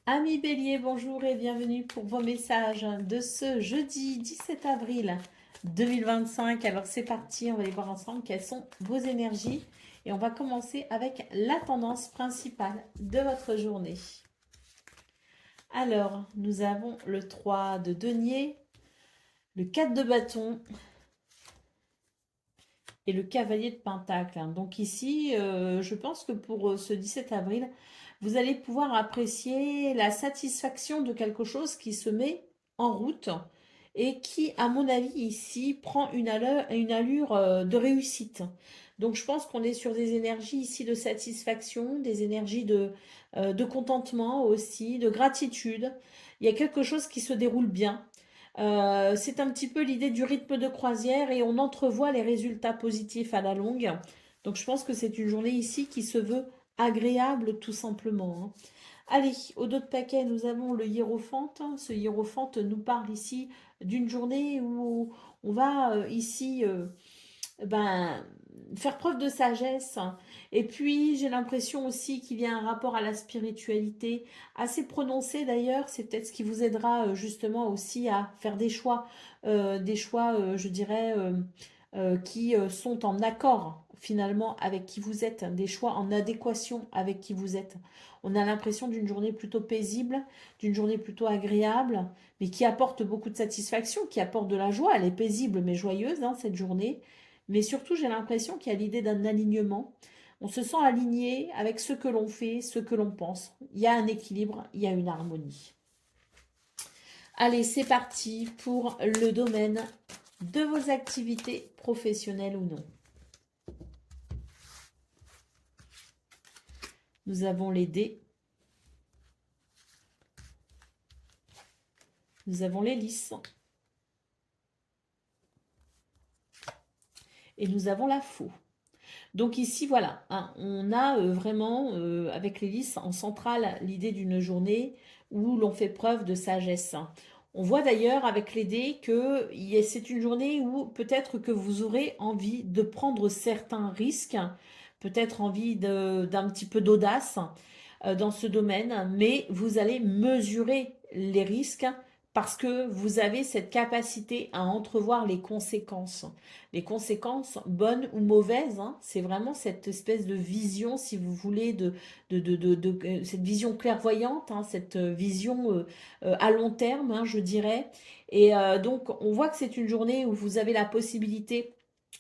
Amis Bélier, bonjour et bienvenue pour vos messages de ce jeudi 17 avril 2025. Alors c'est parti, on va aller voir ensemble quelles sont vos énergies et on va commencer avec la tendance principale de votre journée. Alors, nous avons le 3 de denier, le 4 de bâton et le cavalier de pentacle. Donc ici, je pense que pour ce 17 avril, vous allez pouvoir apprécier la satisfaction de quelque chose qui se met en route et qui, à mon avis, ici, prend une allure de réussite. Donc je pense qu'on est sur des énergies ici de satisfaction, des énergies de contentement aussi, de gratitude. Il y a quelque chose qui se déroule bien. C'est un petit peu l'idée du rythme de croisière et on entrevoit les résultats positifs à la longue. Donc je pense que c'est une journée ici qui se veut agréable tout simplement, hein. Allez, au dos de paquet, nous avons le hiérophante. Ce hiérophante nous parle ici d'une journée où on va ici ben, faire preuve de sagesse. Et puis, j'ai l'impression aussi qu'il y a un rapport à la spiritualité assez prononcé d'ailleurs. C'est peut-être ce qui vous aidera justement aussi à faire des choix, je dirais, qui sont en accord finalement avec qui vous êtes, des choix en adéquation avec qui vous êtes. On a l'impression d'une journée plutôt paisible, d'une journée plutôt agréable, mais qui apporte beaucoup de satisfaction, qui apporte de la joie. Elle est paisible mais joyeuse, hein, cette journée. Mais surtout, j'ai l'impression qu'il y a l'idée d'un alignement. On se sent aligné avec ce que l'on fait, ce que l'on pense. Il y a un équilibre, il y a une harmonie. Allez, c'est parti pour le domaine de vos activités professionnelles ou non. Nous avons les dés. Nous avons les lys. Et nous avons la faux. Donc ici, voilà, hein, on a vraiment, avec les lys en centrale, l'idée d'une journée où l'on fait preuve de sagesse. On voit d'ailleurs avec les dés que c'est une journée où peut-être que vous aurez envie de prendre certains risques, peut-être envie d'un petit peu d'audace dans ce domaine, mais vous allez mesurer les risques parce que vous avez cette capacité à entrevoir les conséquences. Les conséquences, bonnes ou mauvaises, hein, c'est vraiment cette espèce de vision, si vous voulez, cette vision clairvoyante, hein, cette vision à long terme, hein, je dirais. Et donc, on voit que c'est une journée où vous avez la possibilité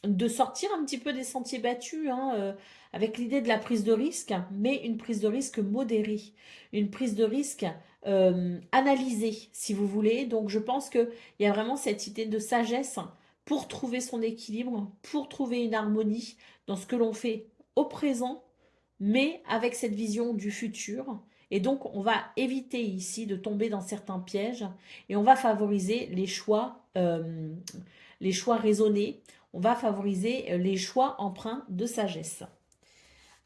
de sortir un petit peu des sentiers battus, hein, avec l'idée de la prise de risque, mais une prise de risque modérée, une prise de risque analysée, si vous voulez. Donc je pense qu'il y a vraiment cette idée de sagesse pour trouver son équilibre, pour trouver une harmonie dans ce que l'on fait au présent, mais avec cette vision du futur. Et donc, on va éviter ici de tomber dans certains pièges et on va favoriser les choix raisonnés. On va favoriser les choix empreints de sagesse.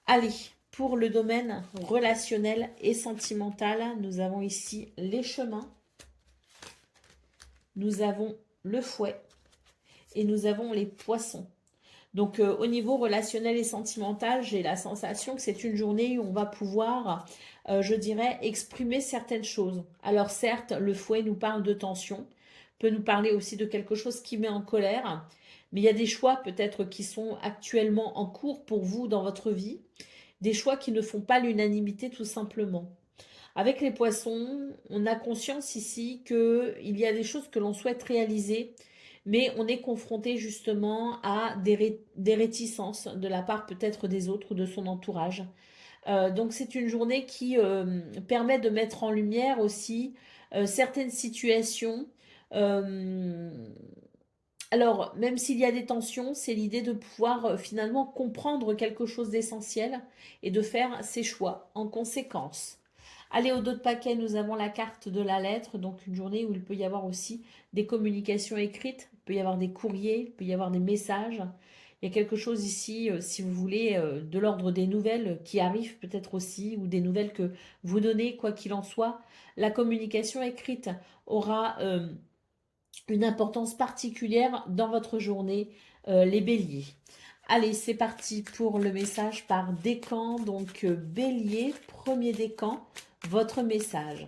Allez, pour le domaine relationnel et sentimental, nous avons ici les chemins, nous avons le fouet et nous avons les poissons. Donc au niveau relationnel et sentimental, j'ai la sensation que c'est une journée où on va pouvoir, je dirais, exprimer certaines choses. Alors certes, le fouet nous parle de tension, peut nous parler aussi de quelque chose qui met en colère, mais il y a des choix peut-être qui sont actuellement en cours pour vous dans votre vie, des choix qui ne font pas l'unanimité tout simplement. Avec les poissons, on a conscience ici qu'il y a des choses que l'on souhaite réaliser, mais on est confronté justement à des réticences de la part peut-être des autres ou de son entourage. Donc c'est une journée qui permet de mettre en lumière aussi certaines situations. Euh, alors, même s'il y a des tensions, c'est l'idée de pouvoir finalement comprendre quelque chose d'essentiel et de faire ses choix en conséquence. Allez, au dos de paquet, nous avons la carte de la lettre, donc une journée où il peut y avoir aussi des communications écrites, il peut y avoir des courriers, il peut y avoir des messages. Il y a quelque chose ici, si vous voulez, de l'ordre des nouvelles qui arrivent peut-être aussi, ou des nouvelles que vous donnez, quoi qu'il en soit. La communication écrite aura une importance particulière dans votre journée, les béliers. Allez, c'est parti pour le message par décan. Donc, bélier, premier décan. votre message.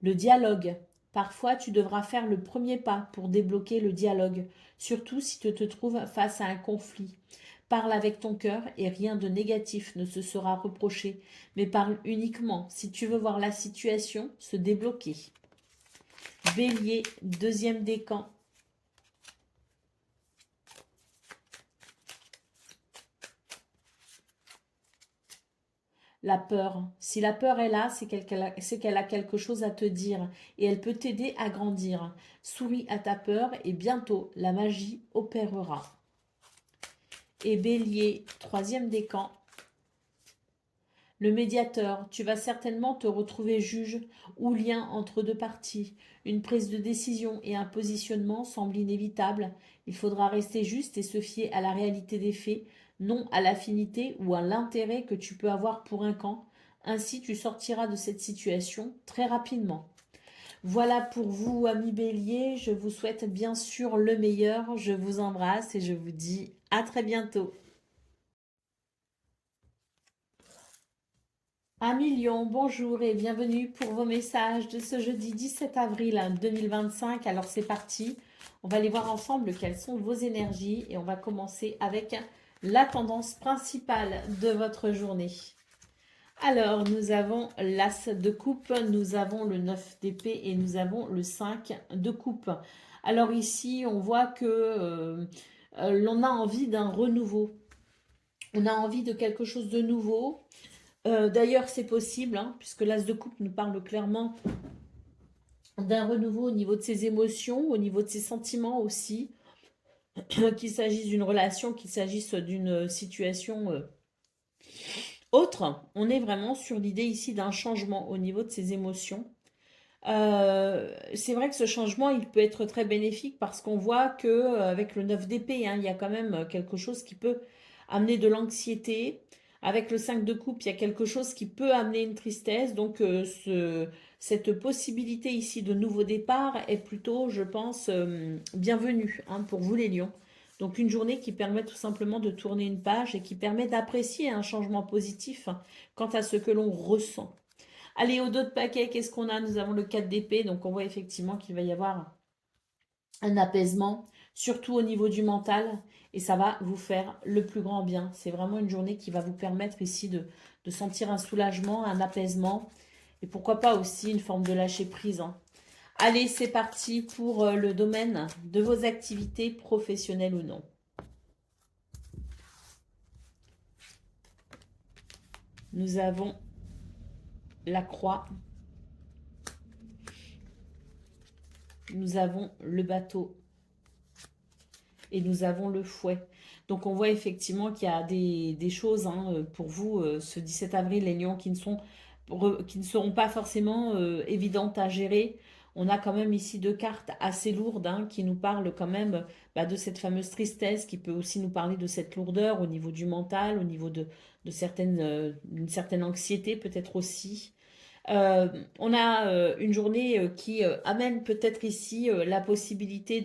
Le dialogue. Parfois, tu devras faire le premier pas pour débloquer le dialogue, surtout si tu te trouves face à un conflit. Parle avec ton cœur et rien de négatif ne se sera reproché, mais parle uniquement si tu veux voir la situation se débloquer. Bélier, deuxième décan. La peur. Si la peur est là, c'est qu'elle a quelque chose à te dire et elle peut t'aider à grandir. Souris à ta peur et bientôt la magie opérera. Et Bélier, troisième décan. Le médiateur, tu vas certainement te retrouver juge ou lien entre deux parties. Une prise de décision et un positionnement semblent inévitables. Il faudra rester juste et se fier à la réalité des faits, non à l'affinité ou à l'intérêt que tu peux avoir pour un camp. Ainsi, tu sortiras de cette situation très rapidement. Voilà pour vous, amis Bélier. Je vous souhaite bien sûr le meilleur. Je vous embrasse et je vous dis à très bientôt. Amis Lion, bonjour et bienvenue pour vos messages de ce jeudi 17 avril 2025. Alors c'est parti, on va aller voir ensemble quelles sont vos énergies et on va commencer avec la tendance principale de votre journée. Alors nous avons l'As de coupe, nous avons le 9 d'épée et nous avons le 5 de coupe. Alors ici on voit que l'on a envie d'un renouveau, on a envie de quelque chose de nouveau. D'ailleurs, c'est possible, hein, puisque l'As de coupe nous parle clairement d'un renouveau au niveau de ses émotions, au niveau de ses sentiments aussi, qu'il s'agisse d'une relation, qu'il s'agisse d'une situation autre. On est vraiment sur l'idée ici d'un changement au niveau de ses émotions. C'est vrai que ce changement, il peut être très bénéfique parce qu'on voit que avec le 9 d'épée, hein, il y a quand même quelque chose qui peut amener de l'anxiété. Avec le 5 de coupe, il y a quelque chose qui peut amener une tristesse. Donc cette possibilité ici de nouveau départ est plutôt, je pense, bienvenue, hein, pour vous les lions. Donc une journée qui permet tout simplement de tourner une page et qui permet d'apprécier un changement positif quant à ce que l'on ressent. Allez, au dos de paquet, qu'est-ce qu'on a? Nous avons le 4 d'épée, donc on voit effectivement qu'il va y avoir un apaisement, surtout au niveau du mental, et ça va vous faire le plus grand bien. C'est vraiment une journée qui va vous permettre ici de sentir un soulagement, un apaisement, et pourquoi pas aussi une forme de lâcher prise, hein. Allez, c'est parti pour le domaine de vos activités professionnelles ou non. Nous avons la croix. Nous avons le bateau. Et nous avons le fouet. Donc on voit effectivement qu'il y a des choses, hein, pour vous, ce 17 avril, les lions qui ne seront pas forcément évidentes à gérer. On a quand même ici deux cartes assez lourdes, hein, qui nous parlent quand même de cette fameuse tristesse, qui peut aussi nous parler de cette lourdeur au niveau du mental, au niveau d'une certaine anxiété peut-être aussi. On a une journée qui amène peut-être ici la possibilité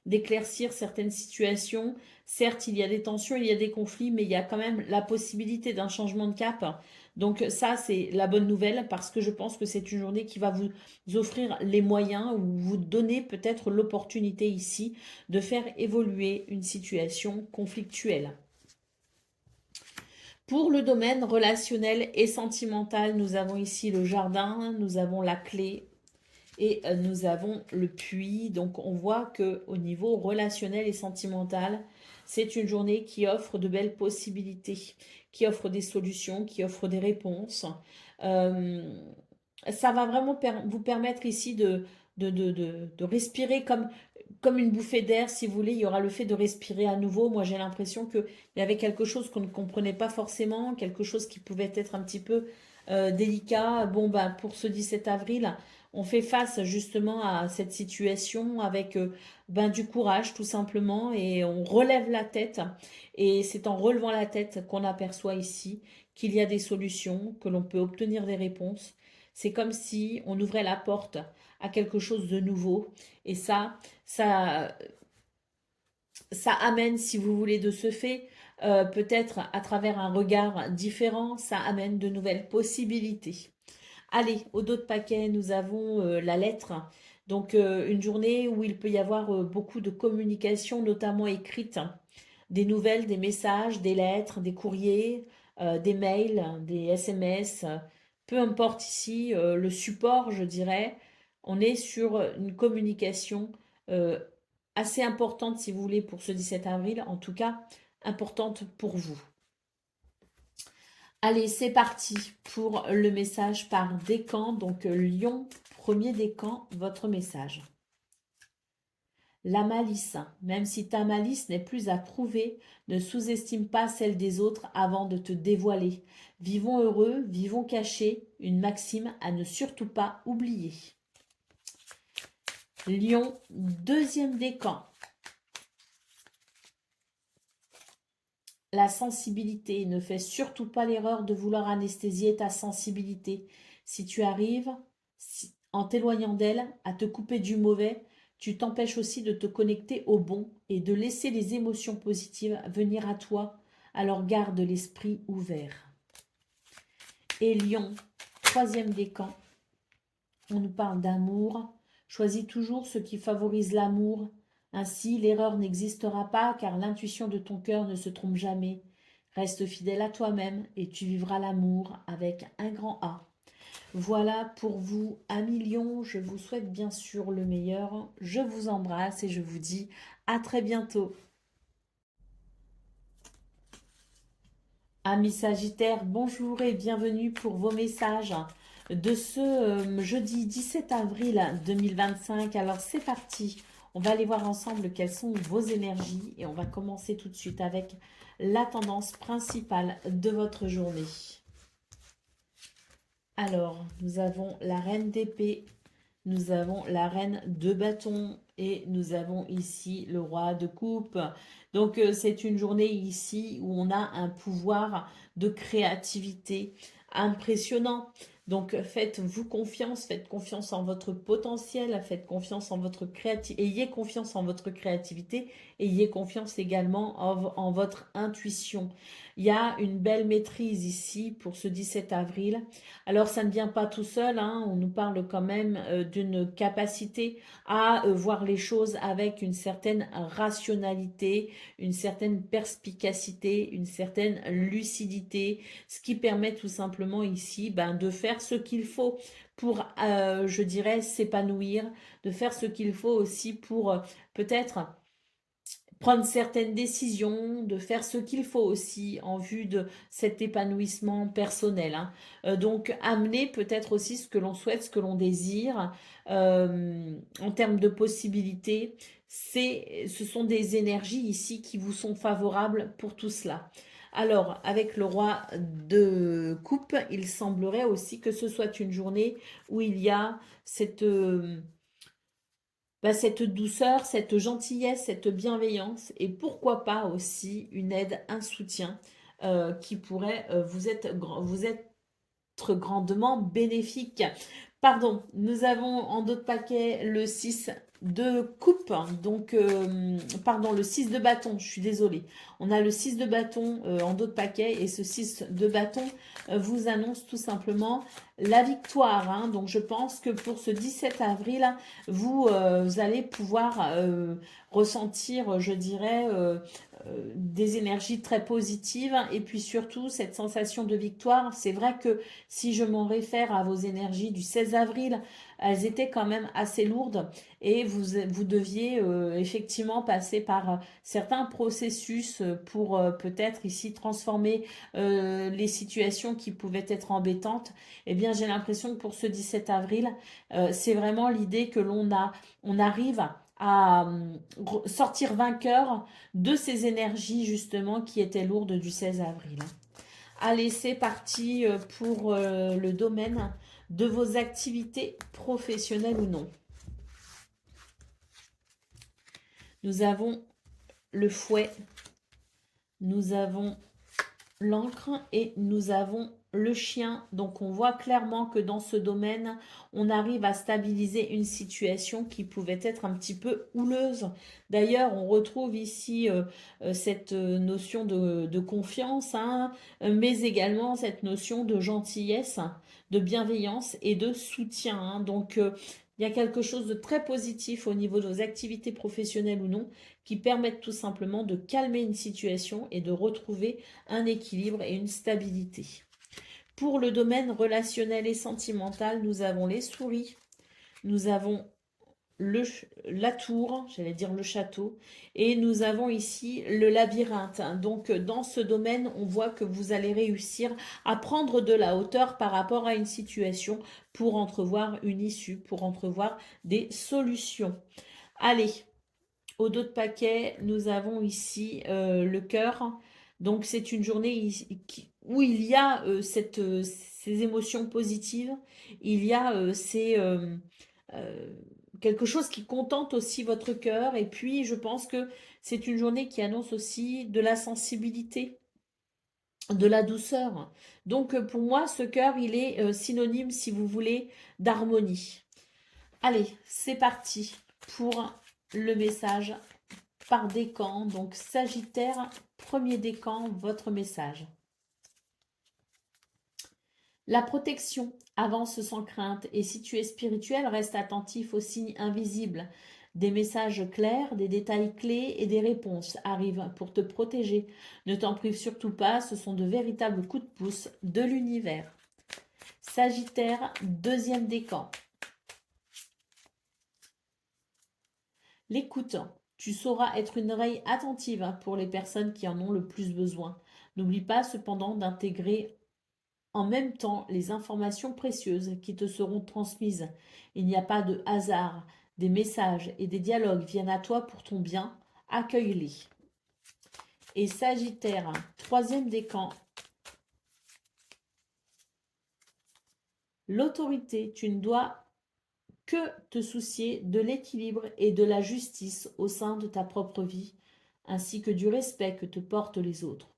d'éclaircir certaines situations. Certes, il y a des tensions, il y a des conflits, mais il y a quand même la possibilité d'un changement de cap. Donc ça, c'est la bonne nouvelle parce que je pense que c'est une journée qui va vous offrir les moyens ou vous donner peut-être l'opportunité ici de faire évoluer une situation conflictuelle. Pour le domaine relationnel et sentimental, nous avons ici le jardin, nous avons la clé et nous avons le puits. Donc on voit qu'au niveau relationnel et sentimental, c'est une journée qui offre de belles possibilités, qui offre des solutions, qui offre des réponses. Ça va vraiment vous permettre ici de respirer comme une bouffée d'air, si vous voulez. Il y aura le fait de respirer à nouveau. Moi, j'ai l'impression qu'il y avait quelque chose qu'on ne comprenait pas forcément, quelque chose qui pouvait être un petit peu délicat. Bon, pour ce 17 avril, on fait face justement à cette situation avec du courage tout simplement et on relève la tête. Et c'est en relevant la tête qu'on aperçoit ici qu'il y a des solutions, que l'on peut obtenir des réponses. C'est comme si on ouvrait la porte à quelque chose de nouveau. Et ça amène, si vous voulez, de ce fait, peut-être à travers un regard différent, ça amène de nouvelles possibilités. Allez, au dos de paquet, nous avons la lettre. Donc, une journée où il peut y avoir beaucoup de communication, notamment écrite, des nouvelles, des messages, des lettres, des courriers, des mails, des SMS. Peu importe ici le support, je dirais. On est sur une communication euh, assez importante, si vous voulez, pour ce 17 avril. En tout cas, importante pour vous. Allez, c'est parti pour le message par décan. Donc, Lion, premier décan, votre message. La malice, même si ta malice n'est plus à prouver, ne sous-estime pas celle des autres avant de te dévoiler. Vivons heureux, vivons cachés, une maxime à ne surtout pas oublier. Lion, deuxième décan. La sensibilité, ne fais surtout pas l'erreur de vouloir anesthésier ta sensibilité. Si tu arrives, en t'éloignant d'elle, à te couper du mauvais, tu t'empêches aussi de te connecter au bon et de laisser les émotions positives venir à toi. Alors garde l'esprit ouvert. Et Lion, troisième décan, on nous parle d'amour. Choisis toujours ce qui favorise l'amour. Ainsi, l'erreur n'existera pas car l'intuition de ton cœur ne se trompe jamais. Reste fidèle à toi-même et tu vivras l'amour avec un grand A. Voilà pour vous, amis Lion. Je vous souhaite bien sûr le meilleur. Je vous embrasse et je vous dis à très bientôt. Amis Sagittaires, bonjour et bienvenue pour vos messages de ce jeudi 17 avril 2025. Alors c'est parti, on va aller voir ensemble quelles sont vos énergies et on va commencer tout de suite avec la tendance principale de votre journée. Alors, nous avons la reine d'épée, nous avons la reine de bâton et nous avons ici le roi de coupe. Donc c'est une journée ici où on a un pouvoir de créativité impressionnant. Donc faites confiance en votre potentiel, faites confiance en votre créativité, ayez confiance en votre créativité, ayez confiance également en votre intuition. Il y a une belle maîtrise ici pour ce 17 avril. Alors ça ne vient pas tout seul, hein, on nous parle quand même d'une capacité à voir les choses avec une certaine rationalité, une certaine perspicacité, une certaine lucidité, ce qui permet tout simplement ici de faire ce qu'il faut pour, je dirais, s'épanouir, de faire ce qu'il faut aussi pour peut-être prendre certaines décisions, de faire ce qu'il faut aussi en vue de cet épanouissement personnel, hein. Donc amener peut-être aussi ce que l'on souhaite, ce que l'on désire en termes de possibilités. Ce sont des énergies ici qui vous sont favorables pour tout cela. Alors, avec le roi de coupe, il semblerait aussi que ce soit une journée où il y a cette douceur, cette gentillesse, cette bienveillance et pourquoi pas aussi une aide, un soutien qui pourrait vous être grandement bénéfique. Pardon, nous avons en d'autres paquets le 6 de coupe, donc, pardon, le 6 de bâton, je suis désolée. On a le 6 de bâton en d'autres paquets et ce 6 de bâton vous annonce tout simplement la victoire, hein. Donc, je pense que pour ce 17 avril, vous allez pouvoir ressentir, je dirais, des énergies très positives et puis surtout cette sensation de victoire. C'est vrai que si je m'en réfère à vos énergies du 16 avril, elles étaient quand même assez lourdes et vous deviez effectivement passer par certains processus pour peut-être ici transformer les situations qui pouvaient être embêtantes. Eh bien, j'ai l'impression que pour ce 17 avril, c'est vraiment l'idée que on arrive à sortir vainqueur de ces énergies justement qui étaient lourdes du 16 avril. Allez, c'est parti pour le domaine de vos activités professionnelles ou non. Nous avons le fouet, nous avons l'encre et nous avons le chien. Donc on voit clairement que dans ce domaine, on arrive à stabiliser une situation qui pouvait être un petit peu houleuse. D'ailleurs, on retrouve ici cette notion de confiance, hein, mais également cette notion de gentillesse, de bienveillance et de soutien, hein. Donc il y a quelque chose de très positif au niveau de vos activités professionnelles ou non qui permettent tout simplement de calmer une situation et de retrouver un équilibre et une stabilité. Pour le domaine relationnel et sentimental, nous avons les souris, nous avons la tour, j'allais dire le château, et nous avons ici le labyrinthe. Donc dans ce domaine, on voit que vous allez réussir à prendre de la hauteur par rapport à une situation pour entrevoir une issue, pour entrevoir des solutions. Allez, au dos de paquet, nous avons ici le cœur. Donc c'est une journée où il y a ces émotions positives, il y a euh, quelque chose qui contente aussi votre cœur. Et puis je pense que c'est une journée qui annonce aussi de la sensibilité, de la douceur. Donc pour moi, ce cœur, il est synonyme, si vous voulez, d'harmonie. Allez, c'est parti pour le message par décan. Donc Sagittaire, premier décan, votre message. La protection avance sans crainte et si tu es spirituel, reste attentif aux signes invisibles. Des messages clairs, des détails clés et des réponses arrivent pour te protéger. Ne t'en prive surtout pas, ce sont de véritables coups de pouce de l'univers. Sagittaire, deuxième décan. L'écoute. Tu sauras être une oreille attentive pour les personnes qui en ont le plus besoin. N'oublie pas cependant d'intégrer en même temps les informations précieuses qui te seront transmises. Il n'y a pas de hasard. Des messages et des dialogues viennent à toi pour ton bien. Accueille-les. Et Sagittaire, troisième décan. L'autorité, tu ne dois que te soucier de l'équilibre et de la justice au sein de ta propre vie, ainsi que du respect que te portent les autres.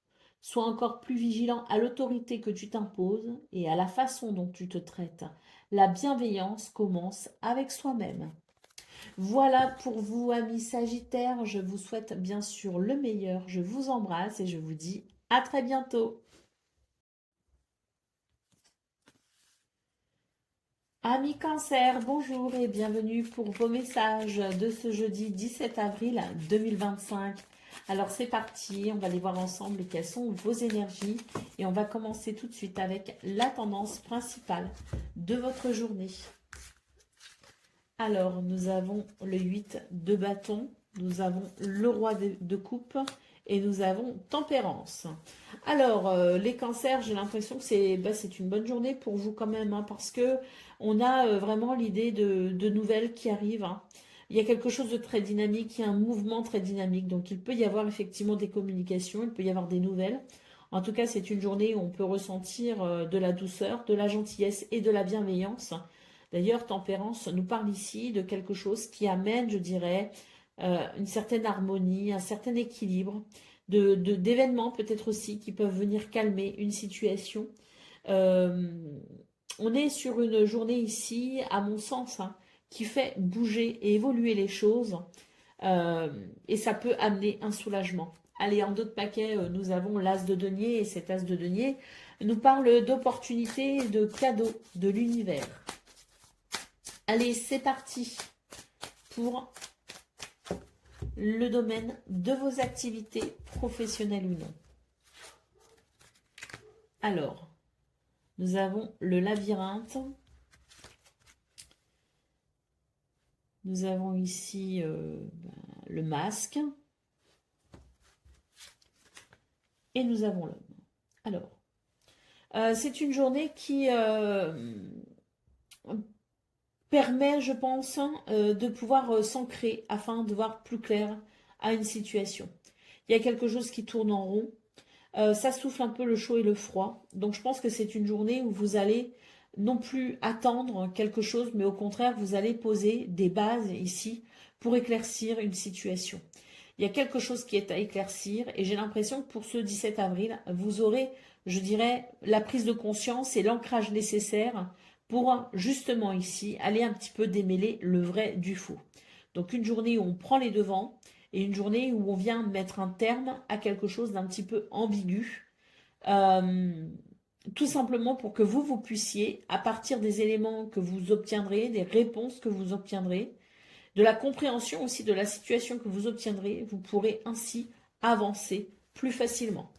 Sois encore plus vigilant à l'autorité que tu t'imposes et à la façon dont tu te traites. La bienveillance commence avec soi-même. Voilà pour vous, amis Sagittaires. Je vous souhaite bien sûr le meilleur. Je vous embrasse et je vous dis à très bientôt. Amis Cancer, bonjour et bienvenue pour vos messages de ce jeudi 17 avril 2025. Alors c'est parti, on va aller voir ensemble quelles sont vos énergies et on va commencer tout de suite avec la tendance principale de votre journée. Alors nous avons le 8 de bâton, nous avons le roi de coupe et nous avons tempérance. Alors les cancers, j'ai l'impression que c'est une bonne journée pour vous quand même, hein, parce que on a vraiment l'idée de nouvelles qui arrivent, hein. Il y a quelque chose de très dynamique, il y a un mouvement très dynamique, donc il peut y avoir effectivement des communications, il peut y avoir des nouvelles. En tout cas, c'est une journée où on peut ressentir de la douceur, de la gentillesse et de la bienveillance. D'ailleurs, tempérance nous parle ici de quelque chose qui amène, je dirais, une certaine harmonie, un certain équilibre, d'événements peut-être aussi qui peuvent venir calmer une situation. Euh, on est sur une journée ici, à mon sens, hein, qui fait bouger et évoluer les choses, et ça peut amener un soulagement. Allez, en d'autres paquets, nous avons l'as de denier, et cet as de denier nous parle d'opportunités, de cadeaux de l'univers. Allez, c'est parti pour le domaine de vos activités professionnelles ou non. Alors, nous avons le labyrinthe. Nous avons ici le masque. Et nous avons l'homme. Alors, c'est une journée qui permet, je pense, de pouvoir s'ancrer afin de voir plus clair à une situation. Il y a quelque chose qui tourne en rond. Ça souffle un peu le chaud et le froid. Donc je pense que c'est une journée où vous allez non plus attendre quelque chose, mais au contraire, vous allez poser des bases ici pour éclaircir une situation. Il y a quelque chose qui est à éclaircir et j'ai l'impression que pour ce 17 avril, vous aurez je dirais, la prise de conscience et l'ancrage nécessaire pour justement ici aller un petit peu démêler le vrai du faux. Donc une journée où on prend les devants et une journée où on vient mettre un terme à quelque chose d'un petit peu ambigu. Euh, Tout simplement pour que vous puissiez, à partir des éléments que vous obtiendrez, des réponses que vous obtiendrez, de la compréhension aussi de la situation que vous obtiendrez, vous pourrez ainsi avancer plus facilement.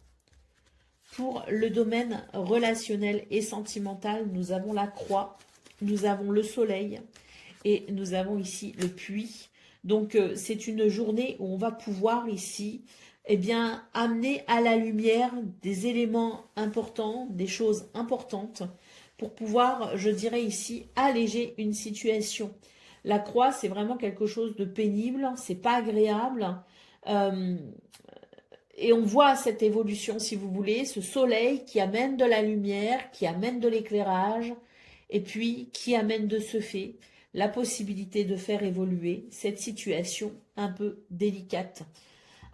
Pour le domaine relationnel et sentimental, nous avons la croix, nous avons le soleil et nous avons ici le puits. Donc c'est une journée où on va pouvoir ici amener à la lumière des éléments importants, des choses importantes pour pouvoir, je dirais ici, alléger une situation. La croix, c'est vraiment quelque chose de pénible, c'est pas agréable. Euh, et on voit cette évolution, si vous voulez, ce soleil qui amène de la lumière, qui amène de l'éclairage, et puis qui amène de ce fait la possibilité de faire évoluer cette situation un peu délicate.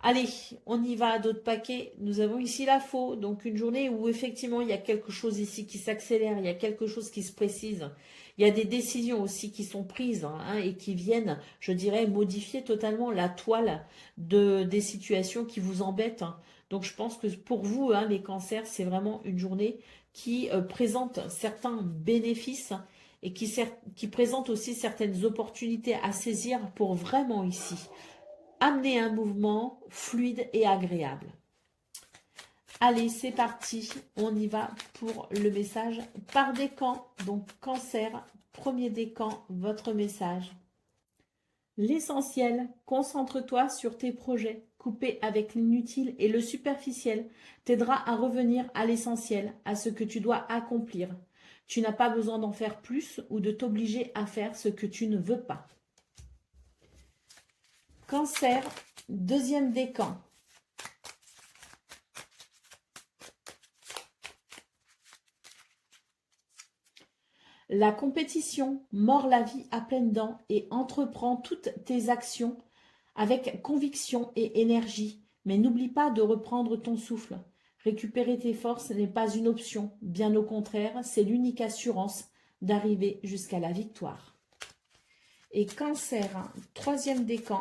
Allez, on y va à d'autres paquets. Nous avons ici la faux, donc une journée où effectivement il y a quelque chose ici qui s'accélère, il y a quelque chose qui se précise. Il y a des décisions aussi qui sont prises et qui viennent, je dirais, modifier totalement la toile des situations qui vous embêtent. Donc je pense que pour vous, les cancers, c'est vraiment une journée qui présente certains bénéfices et qui présente aussi certaines opportunités à saisir pour vraiment ici amener un mouvement fluide et agréable. Allez, c'est parti, on y va pour le message par décan. Donc cancer, premier décan, votre message. L'essentiel, concentre-toi sur tes projets. Couper avec l'inutile et le superficiel t'aidera à revenir à l'essentiel, à ce que tu dois accomplir. Tu n'as pas besoin d'en faire plus ou de t'obliger à faire ce que tu ne veux pas. Cancer, deuxième décan. La compétition mord la vie à pleines dents et entreprend toutes tes actions avec conviction et énergie. Mais n'oublie pas de reprendre ton souffle. Récupérer tes forces n'est pas une option. Bien au contraire, c'est l'unique assurance d'arriver jusqu'à la victoire. Et cancer, troisième décan.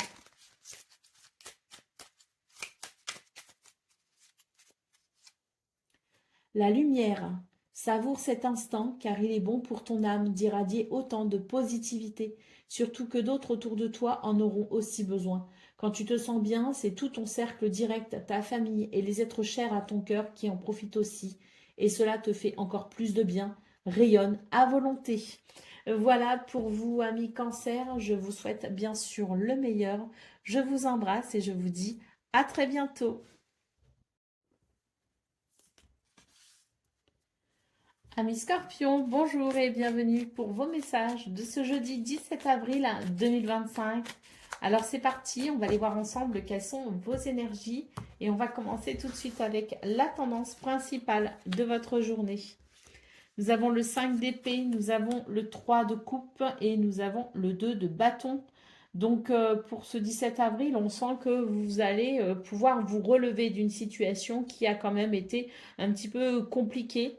La lumière. Savoure cet instant car il est bon pour ton âme d'irradier autant de positivité, surtout que d'autres autour de toi en auront aussi besoin. Quand tu te sens bien, c'est tout ton cercle direct, ta famille et les êtres chers à ton cœur qui en profitent aussi. Et cela te fait encore plus de bien. Rayonne à volonté. Voilà pour vous, amis cancer. Je vous souhaite bien sûr le meilleur. Je vous embrasse et je vous dis à très bientôt. Amis Scorpions, bonjour et bienvenue pour vos messages de ce jeudi 17 avril 2025. Alors c'est parti, on va aller voir ensemble quelles sont vos énergies et on va commencer tout de suite avec la tendance principale de votre journée. Nous avons le 5 d'épée, nous avons le 3 de coupe et nous avons le 2 de bâton. Donc pour ce 17 avril, on sent que vous allez pouvoir vous relever d'une situation qui a quand même été un petit peu compliquée.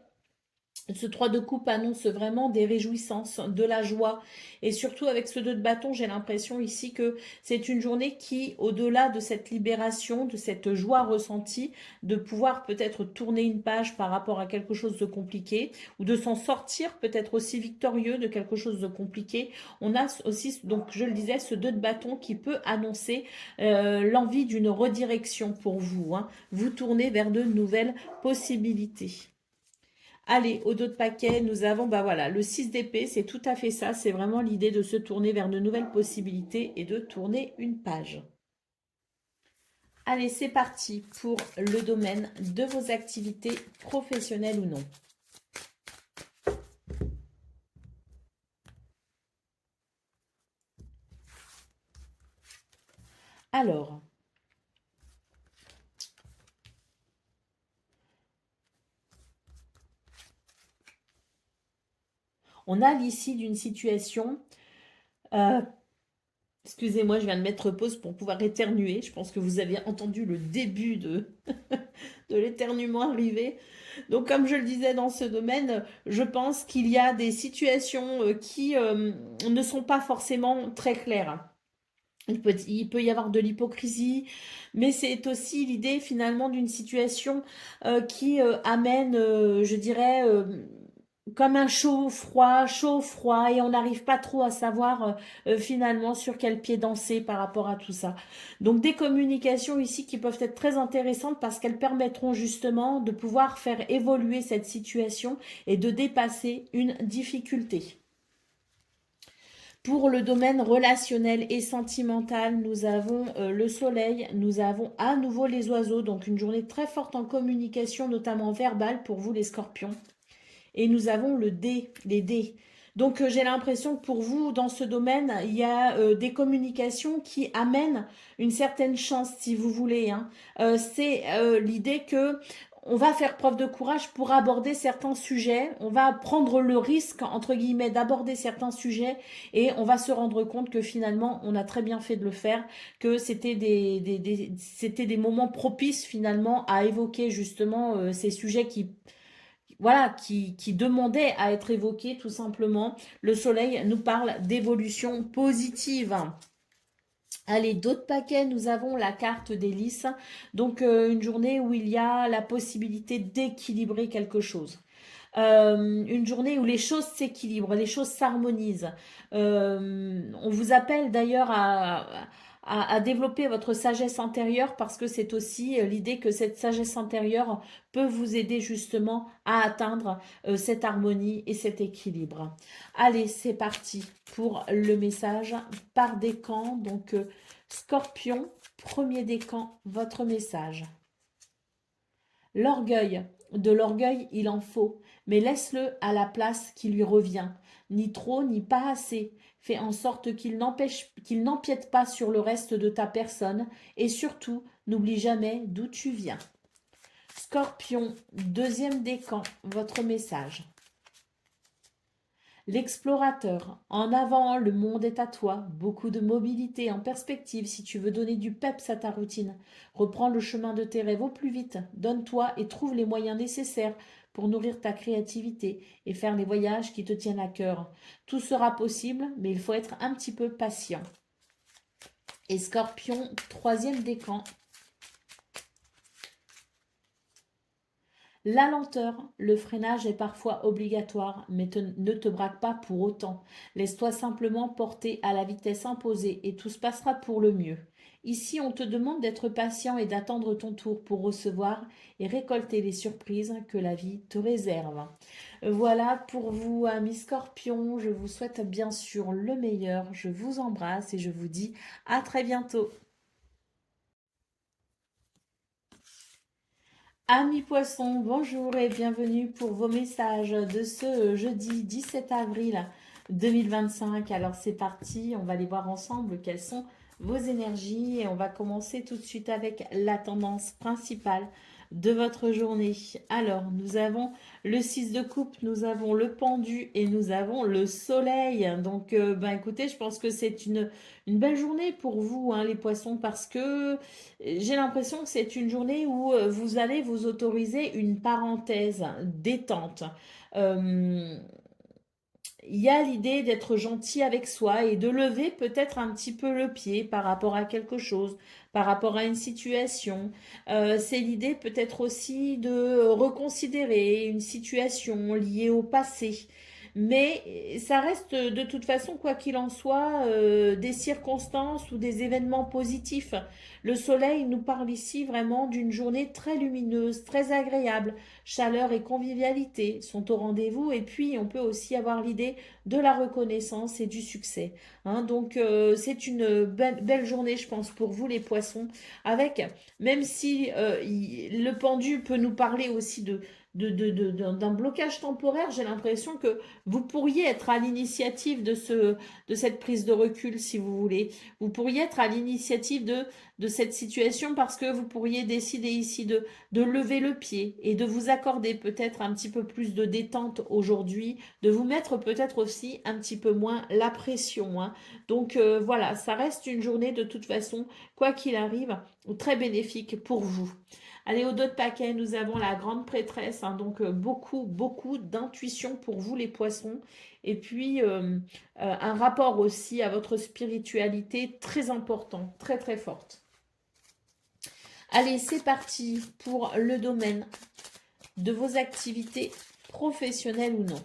Ce 3 de coupe annonce vraiment des réjouissances, de la joie. Et surtout avec ce 2 de bâton, j'ai l'impression ici que c'est une journée qui, au-delà de cette libération, de cette joie ressentie, de pouvoir peut-être tourner une page par rapport à quelque chose de compliqué, ou de s'en sortir peut-être aussi victorieux de quelque chose de compliqué, on a aussi, donc je le disais, ce 2 de bâton qui peut annoncer l'envie d'une redirection pour vous. Vous tournez vers de nouvelles possibilités. Allez, au dos de paquet, nous avons voilà, le 6 d'épée, c'est tout à fait ça. C'est vraiment l'idée de se tourner vers de nouvelles possibilités et de tourner une page. Allez, c'est parti pour le domaine de vos activités professionnelles ou non. Alors, on a l'issue d'une situation. Excusez-moi, je viens de mettre pause pour pouvoir éternuer. Je pense que vous avez entendu le début de l'éternuement arrivé. Donc, comme je le disais dans ce domaine, je pense qu'il y a des situations qui ne sont pas forcément très claires. Il peut y avoir de l'hypocrisie, mais c'est aussi l'idée finalement d'une situation qui amène, je dirais, comme un chaud, froid, et on n'arrive pas trop à savoir finalement sur quel pied danser par rapport à tout ça. Donc des communications ici qui peuvent être très intéressantes parce qu'elles permettront justement de pouvoir faire évoluer cette situation et de dépasser une difficulté. Pour le domaine relationnel et sentimental, nous avons le soleil, nous avons à nouveau les oiseaux, donc une journée très forte en communication, notamment verbale pour vous les scorpions. Et nous avons le dé, les dés. Donc j'ai l'impression que pour vous, dans ce domaine, il y a des communications qui amènent une certaine chance, si vous voulez, hein. C'est l'idée que on va faire preuve de courage pour aborder certains sujets, on va prendre le risque, entre guillemets, d'aborder certains sujets et on va se rendre compte que finalement, on a très bien fait de le faire, que c'était c'était des moments propices finalement à évoquer justement ces sujets qui voilà, qui demandait à être évoqué tout simplement. Le soleil nous parle d'évolution positive. Allez, d'autres paquets, nous avons la carte des lys. Donc, une journée où il y a la possibilité d'équilibrer quelque chose. Une journée où les choses s'équilibrent, les choses s'harmonisent. On vous appelle d'ailleurs à développer votre sagesse intérieure parce que c'est aussi l'idée que cette sagesse intérieure peut vous aider justement à atteindre cette harmonie et cet équilibre. Allez, c'est parti pour le message par décan. Donc, Scorpion, premier décan, votre message. L'orgueil. De l'orgueil, il en faut, mais laisse-le à la place qui lui revient. Ni trop, ni pas assez. Fais en sorte qu'il n'empiète pas sur le reste de ta personne et surtout, n'oublie jamais d'où tu viens. Scorpion, deuxième décan, votre message. L'explorateur. En avant, le monde est à toi. Beaucoup de mobilité en perspective si tu veux donner du peps à ta routine. Reprends le chemin de tes rêves au plus vite. Donne-toi et trouve les moyens nécessaires pour nourrir ta créativité et faire les voyages qui te tiennent à cœur. Tout sera possible, mais il faut être un petit peu patient. Et Scorpion, troisième décan. La lenteur, le freinage est parfois obligatoire, mais ne te braque pas pour autant. Laisse-toi simplement porter à la vitesse imposée et tout se passera pour le mieux. Ici, on te demande d'être patient et d'attendre ton tour pour recevoir et récolter les surprises que la vie te réserve. Voilà pour vous, amis Scorpions. Je vous souhaite bien sûr le meilleur. Je vous embrasse et je vous dis à très bientôt. Amis poissons, bonjour et bienvenue pour vos messages de ce jeudi 17 avril 2025. Alors c'est parti, on va aller voir ensemble quelles sont vos énergies et on va commencer tout de suite avec la tendance principale de votre journée. Alors nous avons le 6 de coupe, nous avons le pendu et nous avons le soleil. Donc écoutez, je pense que c'est une belle journée pour vous, hein, les poissons, parce que j'ai l'impression que c'est une journée où vous allez vous autoriser une parenthèse détente. Euh, il y a l'idée d'être gentil avec soi et de lever peut-être un petit peu le pied par rapport à quelque chose, par rapport à une situation. C'est l'idée peut-être aussi de reconsidérer une situation liée au passé. Mais ça reste de toute façon, quoi qu'il en soit, des circonstances ou des événements positifs. Le soleil nous parle ici vraiment d'une journée très lumineuse, très agréable. Chaleur et convivialité sont au rendez-vous. Et puis, on peut aussi avoir l'idée de la reconnaissance et du succès. Hein. Donc, c'est une belle journée, je pense, pour vous, les poissons. Avec, même si le pendu peut nous parler aussi d'un blocage temporaire, j'ai l'impression que vous pourriez être à l'initiative de cette prise de recul, si vous voulez. Vous pourriez être à l'initiative de cette situation parce que vous pourriez décider ici de lever le pied et de vous accorder peut-être un petit peu plus de détente aujourd'hui, de vous mettre peut-être aussi un petit peu moins la pression. Hein. Donc voilà, ça reste une journée de toute façon, quoi qu'il arrive, très bénéfique pour vous. Allez, au dos de paquet, nous avons la grande prêtresse, hein, donc beaucoup, beaucoup d'intuition pour vous les poissons. Et puis, un rapport aussi à votre spiritualité très important, très, très forte. Allez, c'est parti pour le domaine de vos activités professionnelles ou non.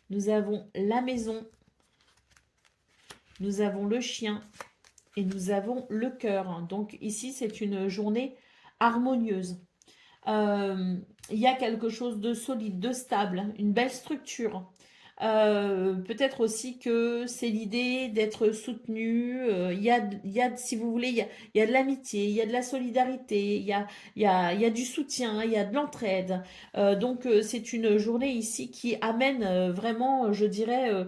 Nous avons la maison, nous avons le chien et nous avons le cœur. Donc ici, c'est une journée harmonieuse. Il y a quelque chose de solide, de stable, une belle structure. Peut-être aussi que c'est l'idée d'être soutenu. Si vous voulez, il y a de l'amitié, il y a de la solidarité, il y a du soutien, il y a de l'entraide. Donc, c'est une journée ici qui amène vraiment, je dirais,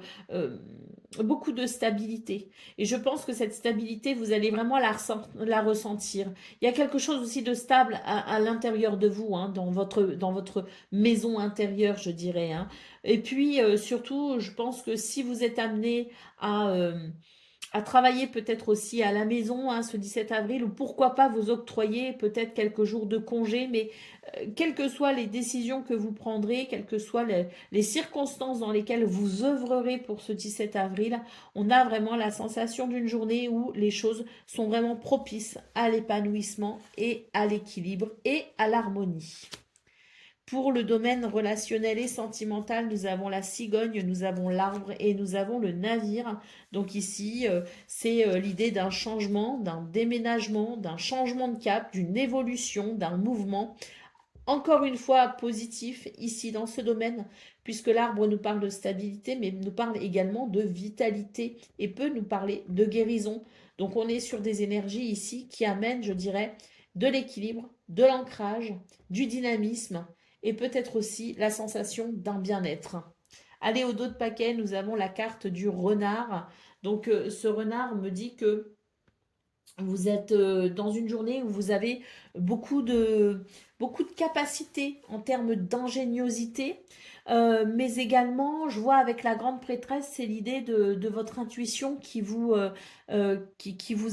beaucoup de stabilité. Et je pense que cette stabilité, vous allez vraiment la ressentir. Il y a quelque chose aussi de stable à l'intérieur de vous, hein, dans votre maison intérieure, je dirais, hein. Et puis, surtout, je pense que si vous êtes amené à travailler peut-être aussi à la maison, hein, ce 17 avril, ou pourquoi pas vous octroyer peut-être quelques jours de congé, mais quelles que soient les décisions que vous prendrez, quelles que soient les circonstances dans lesquelles vous œuvrerez pour ce 17 avril, on a vraiment la sensation d'une journée où les choses sont vraiment propices à l'épanouissement et à l'équilibre et à l'harmonie. Pour le domaine relationnel et sentimental, nous avons la cigogne, nous avons l'arbre et nous avons le navire. Donc ici, c'est l'idée d'un changement, d'un déménagement, d'un changement de cap, d'une évolution, d'un mouvement. Encore une fois, positif ici dans ce domaine, puisque l'arbre nous parle de stabilité, mais nous parle également de vitalité et peut nous parler de guérison. Donc on est sur des énergies ici qui amènent, je dirais, de l'équilibre, de l'ancrage, du dynamisme et peut-être aussi la sensation d'un bien-être. Allez, au dos de paquet, nous avons la carte du renard. Donc ce renard me dit que vous êtes dans une journée où vous avez beaucoup de, beaucoup de capacités en termes d'ingéniosité, mais également, je vois avec la grande prêtresse, c'est l'idée de votre intuition qui vous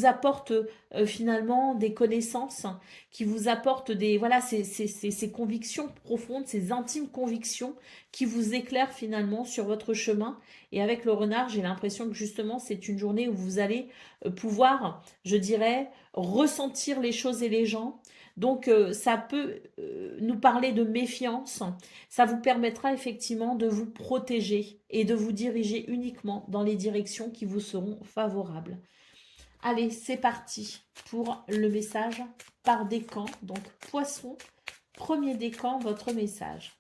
apporte finalement des connaissances, qui vous apporte voilà, ces convictions profondes, ces intimes convictions qui vous éclairent finalement sur votre chemin. Et avec le renard, j'ai l'impression que justement, c'est une journée où vous allez pouvoir, je dirais, ressentir les choses et les gens. Donc, ça peut nous parler de méfiance. Ça vous permettra effectivement de vous protéger et de vous diriger uniquement dans les directions qui vous seront favorables. Allez, c'est parti pour le message par décan. Donc, poisson, premier décan, votre message.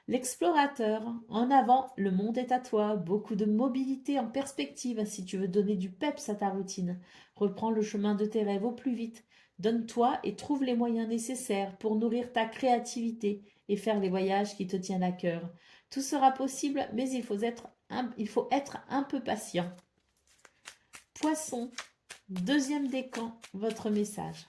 L'explorateur, en avant, le monde est à toi, beaucoup de mobilité en perspective si tu veux donner du peps à ta routine. Reprends le chemin de tes rêves au plus vite. Donne-toi et trouve les moyens nécessaires pour nourrir ta créativité et faire les voyages qui te tiennent à cœur. Tout sera possible, mais il faut être un peu patient. Poisson, deuxième décan, votre message.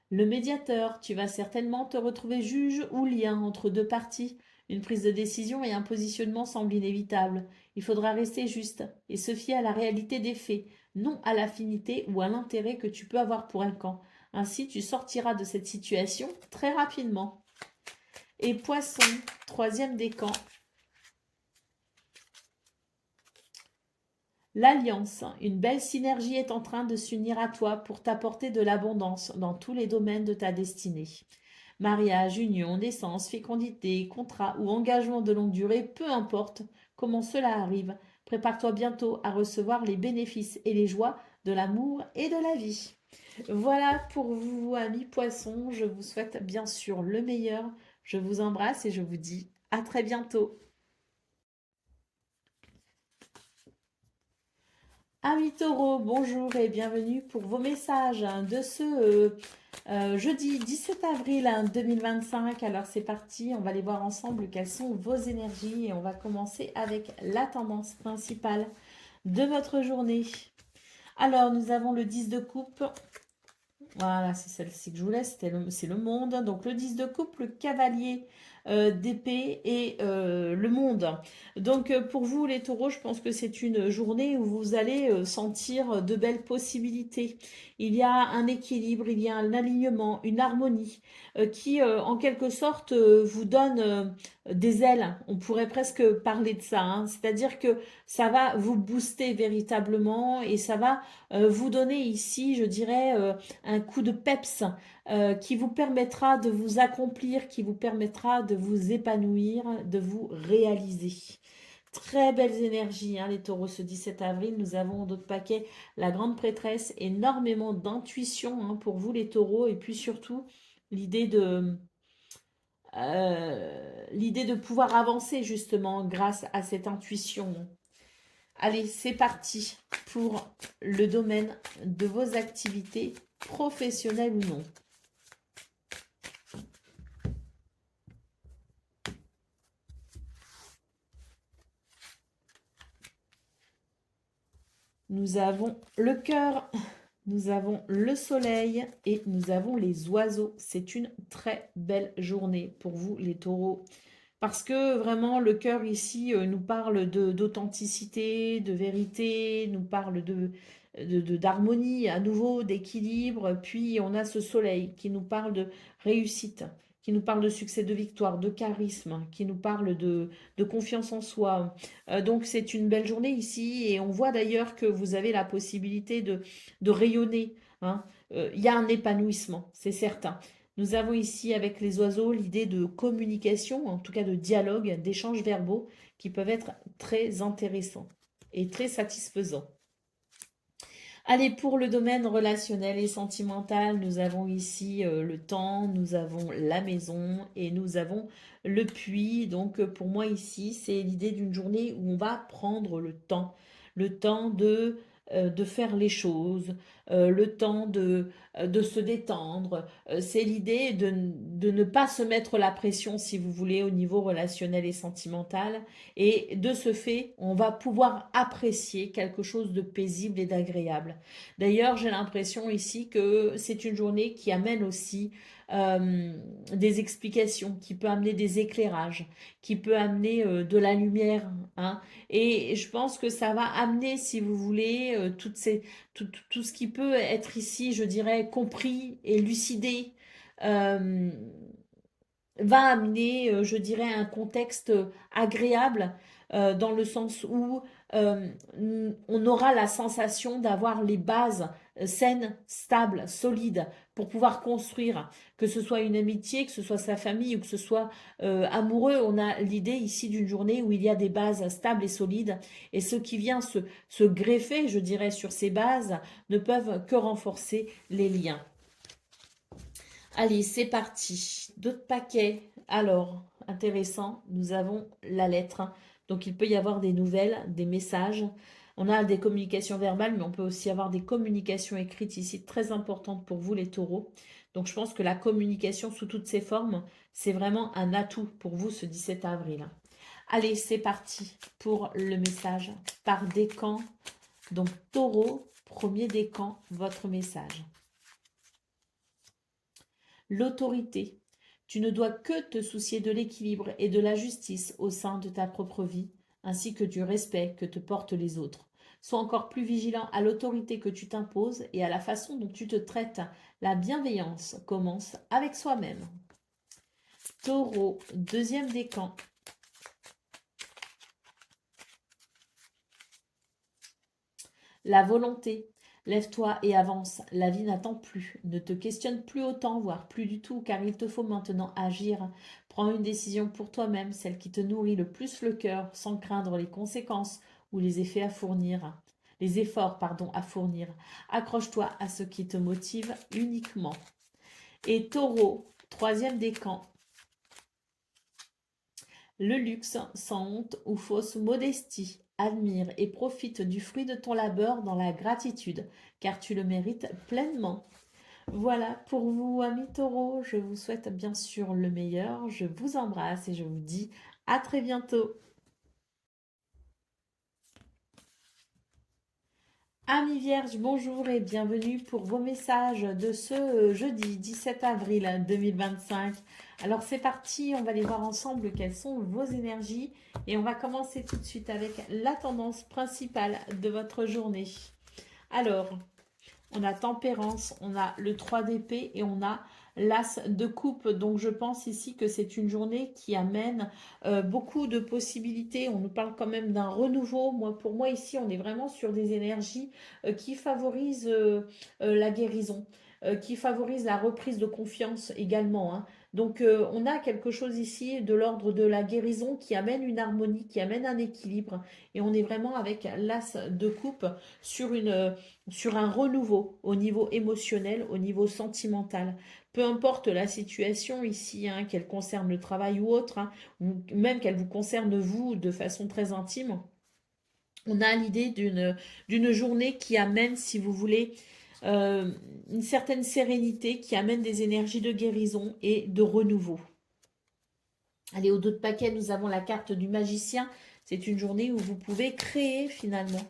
Le médiateur, tu vas certainement te retrouver juge ou lien entre deux parties. Une prise de décision et un positionnement semblent inévitables. Il faudra rester juste et se fier à la réalité des faits, non à l'affinité ou à l'intérêt que tu peux avoir pour un camp. Ainsi, tu sortiras de cette situation très rapidement. Et poisson, troisième décan. L'alliance, une belle synergie est en train de s'unir à toi pour t'apporter de l'abondance dans tous les domaines de ta destinée. Mariage, union, naissance, fécondité, contrat ou engagement de longue durée, peu importe comment cela arrive, prépare-toi bientôt à recevoir les bénéfices et les joies de l'amour et de la vie. Voilà pour vous, amis poissons. Je vous souhaite bien sûr le meilleur. Je vous embrasse et je vous dis à très bientôt. Amis taureaux, bonjour et bienvenue pour vos messages de ce jeudi 17 avril 2025. Alors c'est parti, on va aller voir ensemble quelles sont vos énergies et on va commencer avec la tendance principale de votre journée. Alors nous avons le 10 de coupe. Voilà, c'est celle-ci que je vous laisse, c'est le monde. Donc le 10 de coupe, le cavalier d'épée et le monde. Donc pour vous les taureaux, je pense que c'est une journée où vous allez sentir de belles possibilités. Il y a un équilibre, il y a un alignement, une harmonie qui en quelque sorte vous donne des ailes. On pourrait presque parler de ça, hein. C'est-à-dire que ça va vous booster véritablement et ça va vous donner ici, je dirais, un coup de peps qui vous permettra de vous accomplir, qui vous permettra de vous épanouir, de vous réaliser. Très belles énergies, hein, les taureaux, ce 17 avril. Nous avons d'autres paquets, la grande prêtresse, énormément d'intuition hein, pour vous les taureaux, et puis surtout l'idée de pouvoir avancer justement grâce à cette intuition. Allez, c'est parti pour le domaine de vos activités professionnelles ou non. Nous avons le cœur, nous avons le soleil et nous avons les oiseaux. C'est une très belle journée pour vous les taureaux. Parce que vraiment le cœur ici nous parle d'authenticité, de vérité, nous parle d'harmonie, à nouveau d'équilibre. Puis on a ce soleil qui nous parle de réussite, qui nous parle de succès, de victoire, de charisme, qui nous parle de confiance en soi. Donc c'est une belle journée ici et on voit d'ailleurs que vous avez la possibilité de rayonner, hein. Il y a un épanouissement, c'est certain. Nous avons ici avec les oiseaux l'idée de communication, en tout cas de dialogue, d'échanges verbaux qui peuvent être très intéressants et très satisfaisants. Allez, pour le domaine relationnel et sentimental, nous avons ici le temps, nous avons la maison et nous avons le puits. Donc pour moi ici, c'est l'idée d'une journée où on va prendre le temps de faire les choses, le temps de se détendre. C'est l'idée de ne pas se mettre la pression, si vous voulez, au niveau relationnel et sentimental. Et de ce fait, on va pouvoir apprécier quelque chose de paisible et d'agréable. D'ailleurs, j'ai l'impression ici que c'est une journée qui amène aussi des explications, qui peut amener des éclairages, qui peut amener de la lumière, hein. Et je pense que ça va amener, si vous voulez, tout ce qui peut être ici, je dirais, compris, élucidé, euh, va amener, je dirais, un contexte agréable dans le sens où euh, on aura la sensation d'avoir les bases saines, stables, solides pour pouvoir construire, que ce soit une amitié, que ce soit sa famille ou que ce soit amoureux. On a l'idée ici d'une journée où il y a des bases stables et solides et ce qui vient se greffer, je dirais, sur ces bases ne peuvent que renforcer les liens. Allez, c'est parti. D'autres paquets. Alors, intéressant, nous avons la lettre. Donc, il peut y avoir des nouvelles, des messages. On a des communications verbales, mais on peut aussi avoir des communications écrites ici, très importantes pour vous, les taureaux. Donc, je pense que la communication sous toutes ses formes, c'est vraiment un atout pour vous ce 17 avril. Allez, c'est parti pour le message par décan. Donc, taureau, premier décan, votre message. L'autorité. Tu ne dois que te soucier de l'équilibre et de la justice au sein de ta propre vie, ainsi que du respect que te portent les autres. Sois encore plus vigilant à l'autorité que tu t'imposes et à la façon dont tu te traites. La bienveillance commence avec soi-même. Taureau, deuxième décan. La volonté. Lève-toi et avance, la vie n'attend plus. Ne te questionne plus autant, voire plus du tout, car il te faut maintenant agir. Prends une décision pour toi-même, celle qui te nourrit le plus le cœur, sans craindre les conséquences ou les effets à fournir. Les efforts, pardon, à fournir. Accroche-toi à ce qui te motive uniquement. Et Taureau, troisième décan. Le luxe, sans honte ou fausse modestie. Admire et profite du fruit de ton labeur dans la gratitude, car tu le mérites pleinement. Voilà pour vous, amis taureaux. Je vous souhaite bien sûr le meilleur. Je vous embrasse et je vous dis à très bientôt. Amis Vierge, bonjour et bienvenue pour vos messages de ce jeudi 17 avril 2025. Alors c'est parti, on va aller voir ensemble quelles sont vos énergies et on va commencer tout de suite avec la tendance principale de votre journée. Alors, on a tempérance, on a le 3 d'épée et on a l'as de coupe. Donc je pense ici que c'est une journée qui amène beaucoup de possibilités. On nous parle quand même d'un renouveau. Pour moi ici, on est vraiment sur des énergies qui favorisent la guérison, qui favorisent la reprise de confiance également, hein. Donc on a quelque chose ici de l'ordre de la guérison qui amène une harmonie, qui amène un équilibre. Et on est vraiment avec l'as de coupe sur sur un renouveau au niveau émotionnel, au niveau sentimental. Peu importe la situation ici, hein, qu'elle concerne le travail ou autre, hein, ou même qu'elle vous concerne vous de façon très intime, on a l'idée d'une journée qui amène, si vous voulez, euh, une certaine sérénité, qui amène des énergies de guérison et de renouveau. Allez, au dos de paquet, nous avons la carte du magicien. C'est une journée où vous pouvez créer finalement.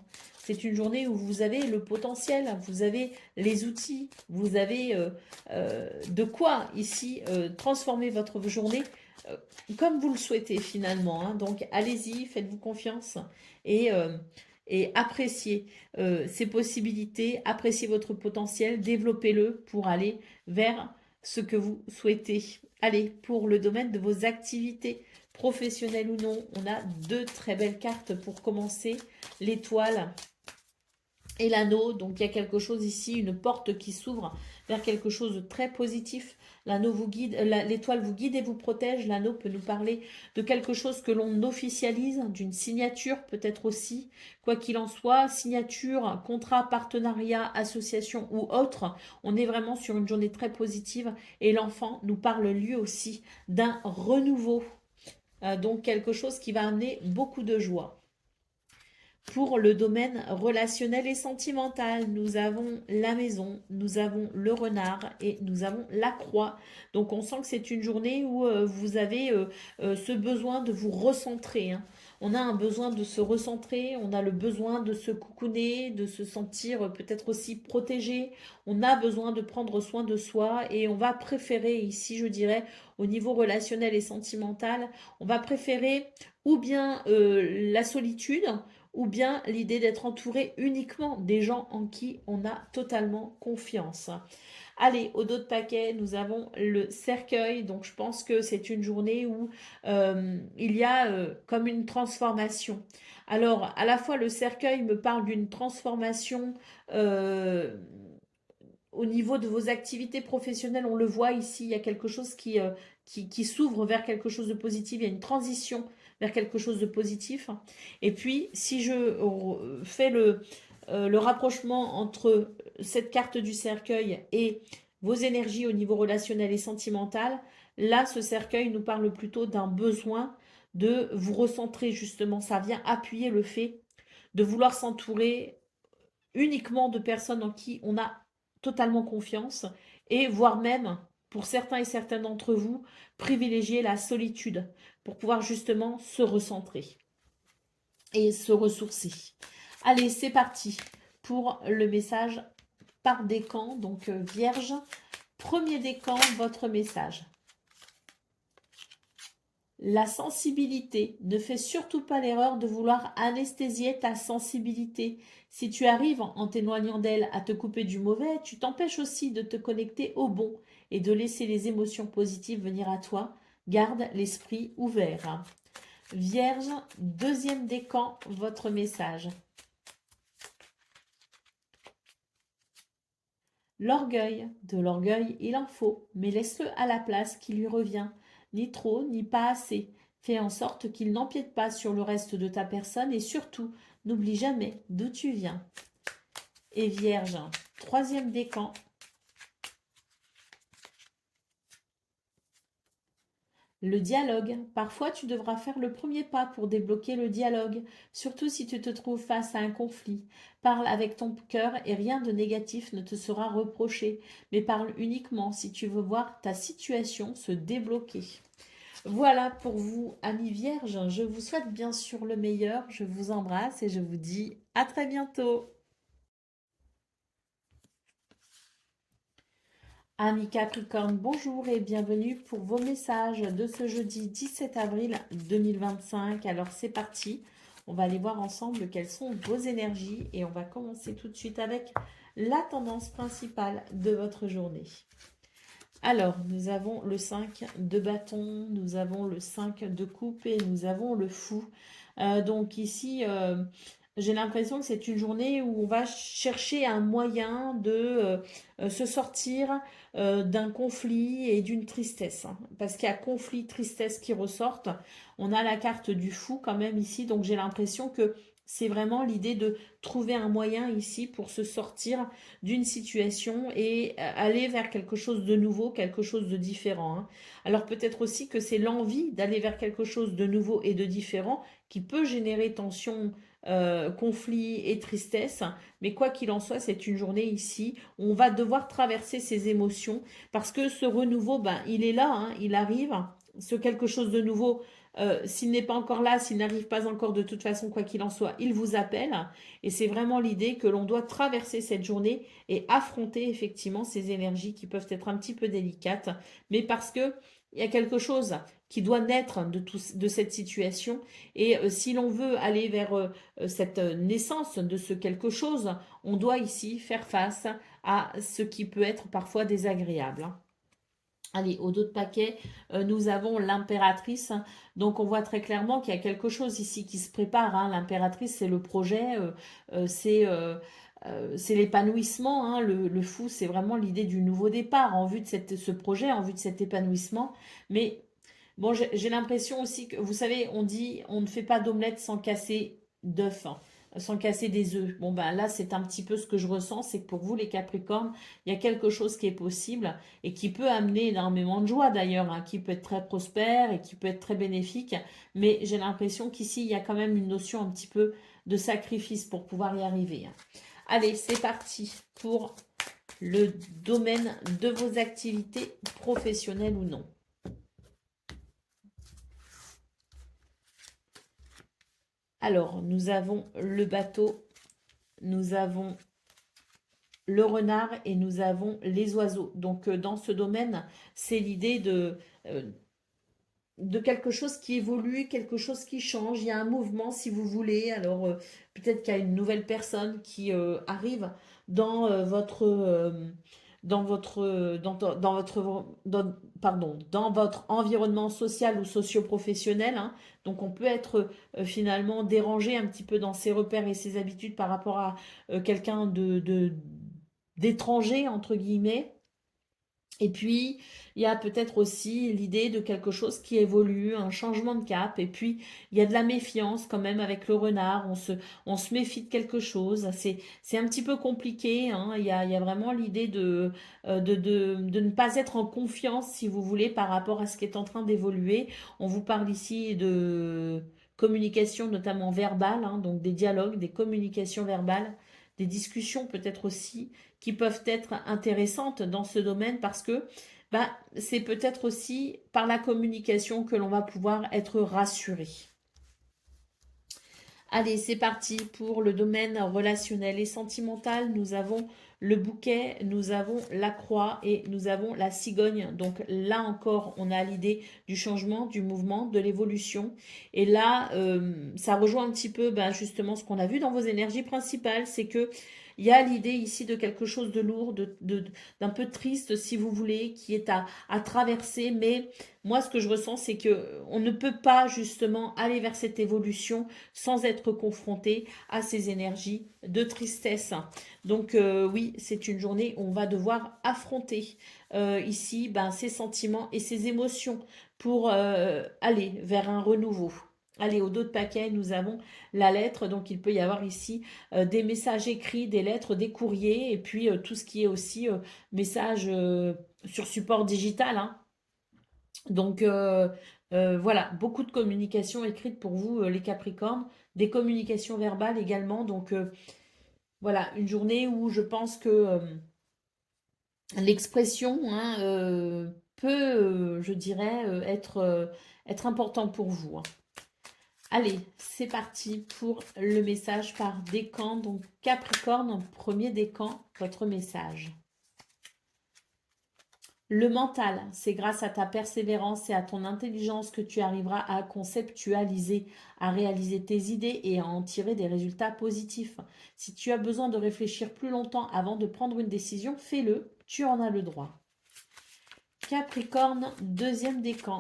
C'est une journée où vous avez le potentiel, vous avez les outils, vous avez de quoi ici transformer votre journée euh, comme vous le souhaitez finalement, hein. Donc allez-y, faites-vous confiance et, euh, et appréciez ces possibilités, appréciez votre potentiel, développez-le pour aller vers ce que vous souhaitez. Allez, pour le domaine de vos activités, professionnelles ou non, on a deux très belles cartes pour commencer. L'étoile et l'anneau, donc il y a quelque chose ici, une porte qui s'ouvre vers quelque chose de très positif. L'anneau vous guide, l'étoile vous guide et vous protège. L'anneau peut nous parler de quelque chose que l'on officialise, d'une signature peut-être aussi. Quoi qu'il en soit, signature, contrat, partenariat, association ou autre, on est vraiment sur une journée très positive et l'enfant nous parle lui aussi d'un renouveau. Donc quelque chose qui va amener beaucoup de joie. Pour le domaine relationnel et sentimental, nous avons la maison, nous avons le renard et nous avons la croix. Donc on sent que c'est une journée où vous avez ce besoin de vous recentrer, hein. On a un besoin de se recentrer, on a le besoin de se coucouner, de se sentir peut-être aussi protégé. On a besoin de prendre soin de soi et on va préférer ici, je dirais, au niveau relationnel et sentimental, on va préférer ou bien la solitude, ou bien l'idée d'être entouré uniquement des gens en qui on a totalement confiance. Allez, au dos de paquet, nous avons le cercueil. Donc, je pense que c'est une journée où il y a comme une transformation. Alors, à la fois, le cercueil me parle d'une transformation au niveau de vos activités professionnelles. On le voit ici, il y a quelque chose qui s'ouvre vers quelque chose de positif. Il y a une transition vers quelque chose de positif. Et puis, si je fais le rapprochement entre cette carte du cercueil et vos énergies au niveau relationnel et sentimental, là, ce cercueil nous parle plutôt d'un besoin de vous recentrer justement. Ça vient appuyer le fait de vouloir s'entourer uniquement de personnes en qui on a totalement confiance et voire même, pour certains et certaines d'entre vous, privilégier la solitude pour pouvoir justement se recentrer et se ressourcer. Allez, c'est parti pour le message par décan, donc Vierge. Premier décan, votre message. La sensibilité. Ne fais surtout pas l'erreur de vouloir anesthésier ta sensibilité. Si tu arrives, en t'éloignant d'elle, à te couper du mauvais, tu t'empêches aussi de te connecter au bon et de laisser les émotions positives venir à toi. Garde l'esprit ouvert. Vierge, deuxième décan, votre message. L'orgueil. De l'orgueil, il en faut, mais laisse-le à la place qui lui revient. Ni trop, ni pas assez. Fais en sorte qu'il n'empiète pas sur le reste de ta personne et surtout, n'oublie jamais d'où tu viens. Et Vierge, troisième décan. Le dialogue. Parfois, tu devras faire le premier pas pour débloquer le dialogue, surtout si tu te trouves face à un conflit. Parle avec ton cœur et rien de négatif ne te sera reproché, mais parle uniquement si tu veux voir ta situation se débloquer. Voilà pour vous, amis vierges. Je vous souhaite bien sûr le meilleur. Je vous embrasse et je vous dis à très bientôt. Amis Capricorne, bonjour et bienvenue pour vos messages de ce jeudi 17 avril 2025. Alors c'est parti, on va aller voir ensemble quelles sont vos énergies et on va commencer tout de suite avec la tendance principale de votre journée. Alors, nous avons le 5 de bâton, nous avons le 5 de coupe et nous avons le fou. Donc ici, j'ai l'impression que c'est une journée où on va chercher un moyen de se sortir d'un conflit et d'une tristesse, hein. Parce qu'il y a conflit, tristesse qui ressortent. On a la carte du fou quand même ici, donc j'ai l'impression que c'est vraiment l'idée de trouver un moyen ici pour se sortir d'une situation et aller vers quelque chose de nouveau, quelque chose de différent, hein. Alors peut-être aussi que c'est l'envie d'aller vers quelque chose de nouveau et de différent qui peut générer tension, conflit et tristesse. Mais quoi qu'il en soit, c'est une journée ici où on va devoir traverser ces émotions parce que ce renouveau, ben, il est là, hein, il arrive. Ce quelque chose de nouveau, s'il n'est pas encore là, s'il n'arrive pas encore de toute façon, quoi qu'il en soit, il vous appelle. Et c'est vraiment l'idée que l'on doit traverser cette journée et affronter effectivement ces énergies qui peuvent être un petit peu délicates, mais parce que il y a quelque chose qui doit naître de cette situation. Et si l'on veut aller vers cette naissance de ce quelque chose, on doit ici faire face à ce qui peut être parfois désagréable, hein. Allez, au dos de paquet, nous avons l'impératrice. Donc, on voit très clairement qu'il y a quelque chose ici qui se prépare, hein. L'impératrice, c'est le projet, euh, c'est euh, c'est l'épanouissement, hein. Le fou, c'est vraiment l'idée du nouveau départ en vue de ce projet, en vue de cet épanouissement. Mais bon, j'ai l'impression aussi que, vous savez, on dit on ne fait pas d'omelette sans casser d'œufs, hein, sans casser des œufs. Bon, ben là, c'est un petit peu ce que je ressens, c'est que pour vous, les Capricornes, il y a quelque chose qui est possible et qui peut amener énormément de joie d'ailleurs, hein, qui peut être très prospère et qui peut être très bénéfique. Mais j'ai l'impression qu'ici, il y a quand même une notion un petit peu de sacrifice pour pouvoir y arriver, hein. Allez, c'est parti pour le domaine de vos activités professionnelles ou non. Alors, nous avons le bateau, nous avons le renard et nous avons les oiseaux. Donc, dans ce domaine, c'est l'idée de quelque chose qui évolue, quelque chose qui change. Il y a un mouvement, si vous voulez. Alors, peut-être qu'il y a une nouvelle personne qui arrive dans dans votre environnement social ou socio-professionnel, hein. Donc, on peut être finalement dérangé un petit peu dans ses repères et ses habitudes par rapport à quelqu'un d'étranger, entre guillemets. Et puis, il y a peut-être aussi l'idée de quelque chose qui évolue, un changement de cap. Et puis, il y a de la méfiance quand même avec le renard. On se méfie de quelque chose. C'est un petit peu compliqué, hein. Il y a vraiment l'idée de ne pas être en confiance, si vous voulez, par rapport à ce qui est en train d'évoluer. On vous parle ici de communication, notamment verbale, hein, donc des dialogues, des communications verbales, des discussions peut-être aussi qui peuvent être intéressantes dans ce domaine parce que bah, c'est peut-être aussi par la communication que l'on va pouvoir être rassuré. Allez, c'est parti pour le domaine relationnel et sentimental. Nous avons le bouquet, nous avons la croix et nous avons la cigogne. Donc là encore, on a l'idée du changement, du mouvement, de l'évolution. Et là, ça rejoint un petit peu justement ce qu'on a vu dans vos énergies principales, c'est que il y a l'idée ici de quelque chose de lourd, d'un peu triste si vous voulez, qui est à traverser. Mais moi, ce que je ressens, c'est que on ne peut pas justement aller vers cette évolution sans être confronté à ces énergies de tristesse. Donc oui, c'est une journée où on va devoir affronter ici ces sentiments et ces émotions pour aller vers un renouveau. Allez, au dos de paquet, nous avons la lettre. Donc, il peut y avoir ici des messages écrits, des lettres, des courriers, et puis tout ce qui est aussi message sur support digital, hein. Donc, voilà, beaucoup de communication écrite pour vous, les Capricornes, des communications verbales également. Donc, voilà, une journée où je pense que l'expression, hein, peut, je dirais, être important pour vous, hein. Allez, c'est parti pour le message par décan. Donc, Capricorne, premier décan, votre message. Le mental, c'est grâce à ta persévérance et à ton intelligence que tu arriveras à conceptualiser, à réaliser tes idées et à en tirer des résultats positifs. Si tu as besoin de réfléchir plus longtemps avant de prendre une décision, fais-le, tu en as le droit. Capricorne, deuxième décan.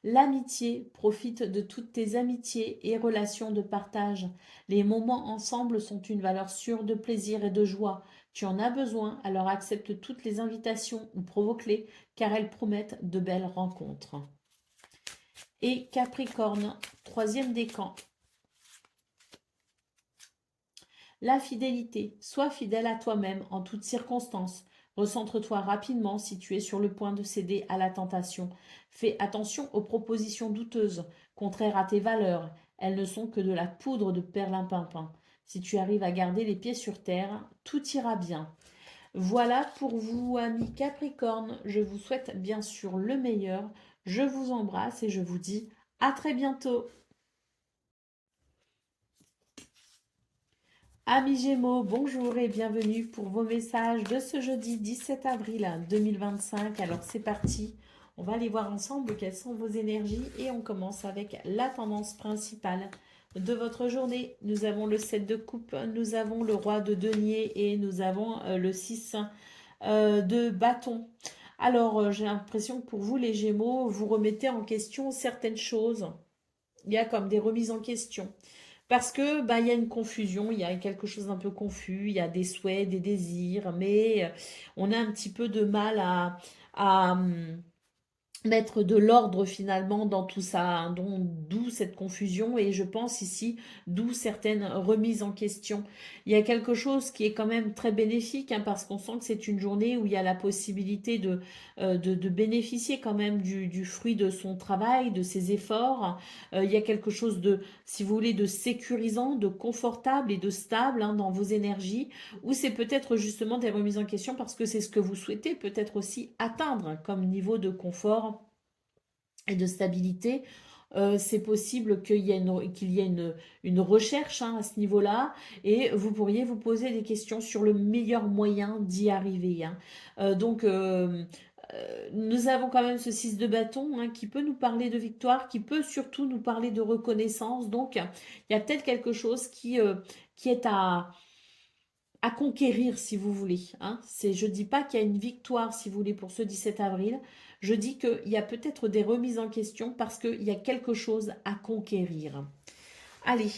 L'amitié, profite de toutes tes amitiés et relations de partage. Les moments ensemble sont une valeur sûre de plaisir et de joie. Tu en as besoin, alors accepte toutes les invitations ou provoque-les, car elles promettent de belles rencontres. Et Capricorne, troisième décan. La fidélité. Sois fidèle à toi-même en toutes circonstances. Recentre-toi rapidement si tu es sur le point de céder à la tentation. Fais attention aux propositions douteuses, contraires à tes valeurs. Elles ne sont que de la poudre de perlimpinpin. Si tu arrives à garder les pieds sur terre, tout ira bien. Voilà pour vous, amis Capricorne. Je vous souhaite bien sûr le meilleur. Je vous embrasse et je vous dis à très bientôt. Amis Gémeaux, bonjour et bienvenue pour vos messages de ce jeudi 17 avril 2025. Alors c'est parti, on va aller voir ensemble quelles sont vos énergies et on commence avec la tendance principale de votre journée. Nous avons le 7 de coupe, nous avons le roi de denier et nous avons le 6 de bâton. Alors j'ai l'impression que pour vous les Gémeaux, vous remettez en question certaines choses. Il y a comme des remises en question. Parce que bah, il y a une confusion, il y a quelque chose d'un peu confus, il y a des souhaits, des désirs, mais on a un petit peu de mal à mettre de l'ordre finalement dans tout ça, hein, d'où cette confusion et je pense ici d'où certaines remises en question. Il y a quelque chose qui est quand même très bénéfique hein, parce qu'on sent que c'est une journée où il y a la possibilité de bénéficier quand même du fruit de son travail, de ses efforts. Il y a quelque chose de, si vous voulez, de sécurisant, de confortable et de stable hein, dans vos énergies ou c'est peut-être justement des remises en question parce que c'est ce que vous souhaitez peut-être aussi atteindre hein, comme niveau de confort et de stabilité, c'est possible qu'il y ait une recherche hein, à ce niveau-là et vous pourriez vous poser des questions sur le meilleur moyen d'y arriver. Hein. Nous avons quand même ce 6 de bâton hein, qui peut nous parler de victoire, qui peut surtout nous parler de reconnaissance. Donc, il y a peut-être quelque chose qui est à conquérir si vous voulez. Hein. Je ne dis pas qu'il y a une victoire si vous voulez pour ce 17 avril. Je dis qu'il y a peut-être des remises en question parce qu'il y a quelque chose à conquérir. Allez,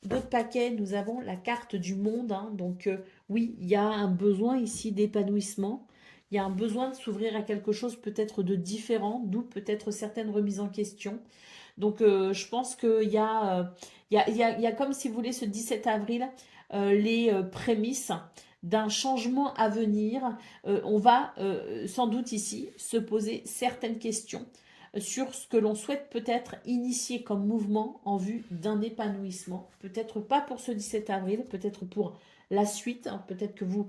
d'autres paquets, nous avons la carte du monde. Hein. Donc oui, il y a un besoin ici d'épanouissement. Il y a un besoin de s'ouvrir à quelque chose peut-être de différent, d'où peut-être certaines remises en question. Donc, je pense qu'il y a, il y a comme si vous voulez ce 17 avril, les prémices d'un changement à venir. On va sans doute ici se poser certaines questions sur ce que l'on souhaite peut-être initier comme mouvement en vue d'un épanouissement. Peut-être pas pour ce 17 avril, peut-être pour la suite. Hein. Peut-être que vous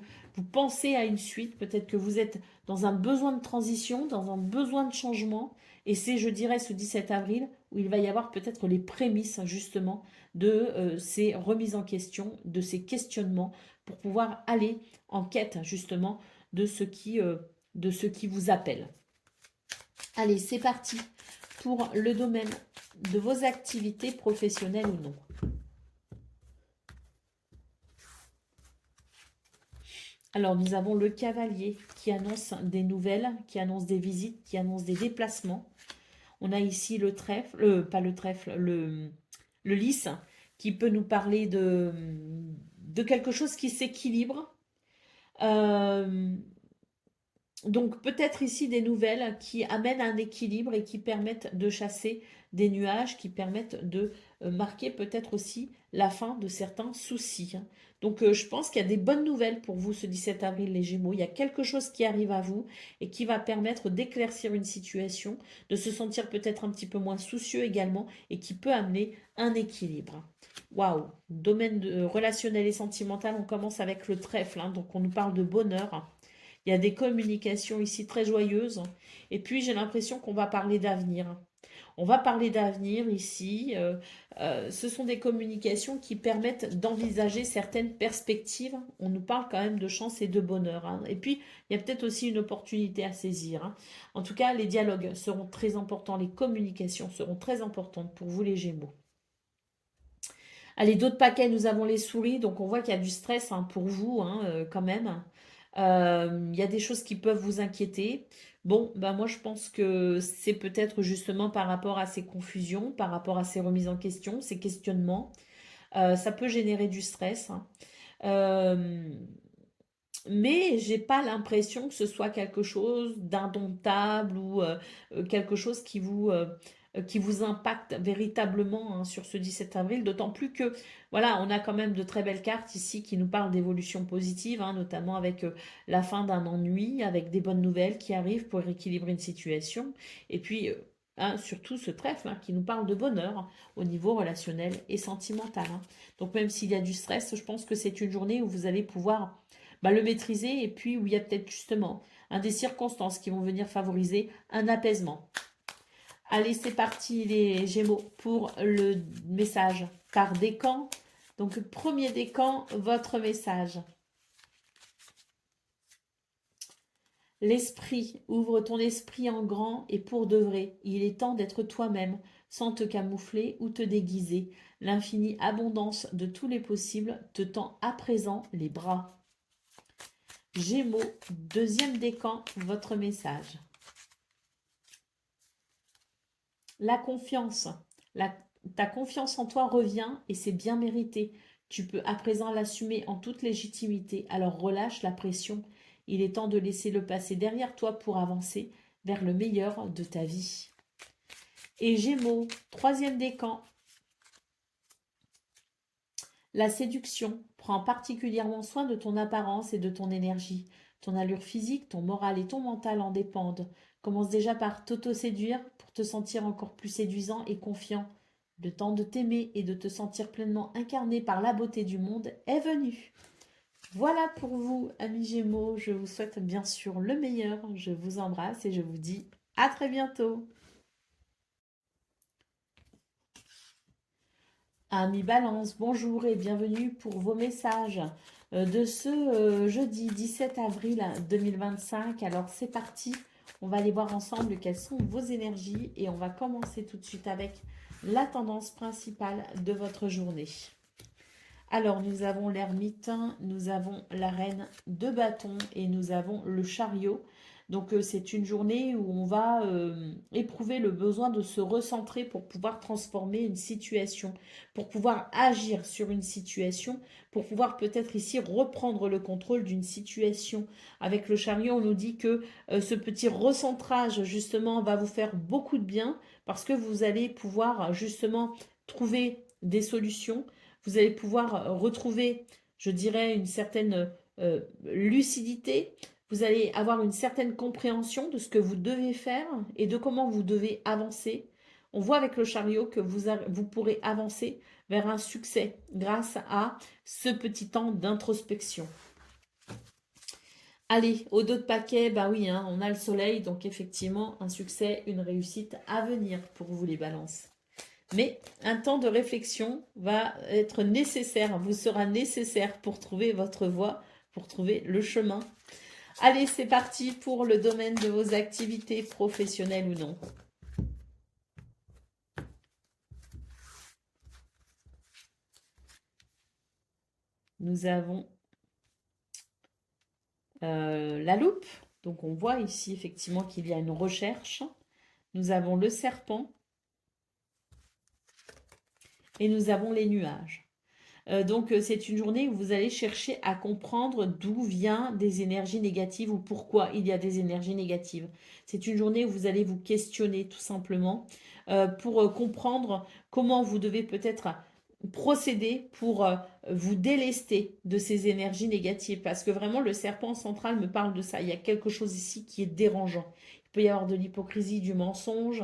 pensez à une suite, peut-être que vous êtes dans un besoin de transition, dans un besoin de changement. Et c'est, je dirais, ce 17 avril où il va y avoir peut-être les prémices justement de ces remises en question, de ces questionnements pour pouvoir aller en quête justement de ce qui vous appelle. Allez, c'est parti pour le domaine de vos activités professionnelles ou non. Alors, nous avons le cavalier qui annonce des nouvelles, qui annonce des visites, qui annonce des déplacements. On a ici le trèfle, pas le trèfle, le lys, qui peut nous parler de quelque chose qui s'équilibre. Donc peut-être ici des nouvelles qui amènent un équilibre et qui permettent de chasser des nuages, qui permettent de marquer peut-être aussi la fin de certains soucis. Hein. Donc je pense qu'il y a des bonnes nouvelles pour vous ce 17 avril les Gémeaux. Il y a quelque chose qui arrive à vous et qui va permettre d'éclaircir une situation, de se sentir peut-être un petit peu moins soucieux également et qui peut amener un équilibre. Waouh, domaine relationnel et sentimental, on commence avec le trèfle, hein, donc on nous parle de bonheur. Il y a des communications ici très joyeuses. Et puis, j'ai l'impression qu'on va parler d'avenir. On va parler d'avenir ici. Ce sont des communications qui permettent d'envisager certaines perspectives. On nous parle quand même de chance et de bonheur, hein. Et puis, il y a peut-être aussi une opportunité à saisir, hein. En tout cas, les dialogues seront très importants, les communications seront très importantes pour vous les Gémeaux. Allez, d'autres paquets, nous avons les souris, donc on voit qu'il y a du stress, hein, pour vous, hein, quand même. Il y a des choses qui peuvent vous inquiéter. Bon, ben moi je pense que c'est peut-être justement par rapport à ces confusions, par rapport à ces remises en question, ces questionnements. Ça peut générer du stress, hein. Euh, mais j'ai pas l'impression que ce soit quelque chose d'indomptable ou quelque chose qui vous impacte véritablement, hein, sur ce 17 avril, d'autant plus que voilà, on a quand même de très belles cartes ici qui nous parlent d'évolution positive, hein, notamment avec la fin d'un ennui, avec des bonnes nouvelles qui arrivent pour rééquilibrer une situation, et puis hein, surtout ce trèfle, hein, qui nous parle de bonheur, hein, au niveau relationnel et sentimental, hein. Donc même s'il y a du stress, je pense que c'est une journée où vous allez pouvoir le maîtriser, et puis où il y a peut-être justement des circonstances qui vont venir favoriser un apaisement. Allez, c'est parti les Gémeaux pour le message par décan. Donc, premier décan, votre message. L'esprit, ouvre ton esprit en grand et pour de vrai. Il est temps d'être toi-même, sans te camoufler ou te déguiser. L'infinie abondance de tous les possibles te tend à présent les bras. Gémeaux, deuxième décan, votre message. La confiance. Ta confiance en toi revient et c'est bien mérité. Tu peux à présent l'assumer en toute légitimité. Alors relâche la pression. Il est temps de laisser le passé derrière toi pour avancer vers le meilleur de ta vie. Et Gémeaux, troisième décan. La séduction. Prends particulièrement soin de ton apparence et de ton énergie. Ton allure physique, ton moral et ton mental en dépendent. Commence déjà par t'auto-séduire pour te sentir encore plus séduisant et confiant. Le temps de t'aimer et de te sentir pleinement incarné par la beauté du monde est venu. Voilà pour vous, amis Gémeaux. Je vous souhaite bien sûr le meilleur. Je vous embrasse et je vous dis à très bientôt. Amis Balance, bonjour et bienvenue pour vos messages de ce jeudi 17 avril 2025. Alors c'est parti, on va aller voir ensemble quelles sont vos énergies et on va commencer tout de suite avec la tendance principale de votre journée. Alors nous avons l'ermite, nous avons la reine de bâton et nous avons le chariot. Donc c'est une journée où on va éprouver le besoin de se recentrer pour pouvoir transformer une situation, pour pouvoir agir sur une situation, pour pouvoir peut-être ici reprendre le contrôle d'une situation. Avec le chariot, on nous dit que ce petit recentrage justement va vous faire beaucoup de bien parce que vous allez pouvoir justement trouver des solutions. Vous allez pouvoir retrouver, je dirais, une certaine lucidité. Vous allez avoir une certaine compréhension de ce que vous devez faire et de comment vous devez avancer. On voit avec le chariot que vous pourrez avancer vers un succès grâce à ce petit temps d'introspection. Allez, au dos de paquet, bah oui, hein, on a le soleil, donc effectivement, un succès, une réussite à venir pour vous les balances. Mais un temps de réflexion va être nécessaire, vous sera nécessaire pour trouver votre voie, pour trouver le chemin. Allez, c'est parti pour le domaine de vos activités professionnelles ou non. Nous avons la loupe. Donc on voit ici effectivement qu'il y a une recherche. Nous avons le serpent. Et nous avons les nuages. Donc c'est une journée où vous allez chercher à comprendre d'où viennent des énergies négatives ou pourquoi il y a des énergies négatives. C'est une journée où vous allez vous questionner tout simplement pour comprendre comment vous devez peut-être procéder pour vous délester de ces énergies négatives. Parce que vraiment le serpent central me parle de ça. Il y a quelque chose ici qui est dérangeant. Il peut y avoir de l'hypocrisie, du mensonge,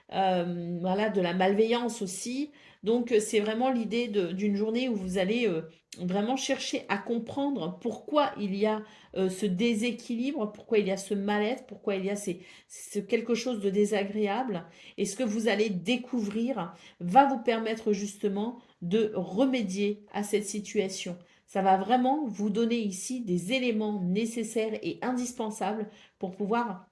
voilà, de la malveillance aussi. Donc, c'est vraiment l'idée d'une journée où vous allez vraiment chercher à comprendre pourquoi il y a ce déséquilibre, pourquoi il y a ce mal-être, pourquoi il y a quelque chose de désagréable. Et ce que vous allez découvrir va vous permettre justement de remédier à cette situation. Ça va vraiment vous donner ici des éléments nécessaires et indispensables pour pouvoir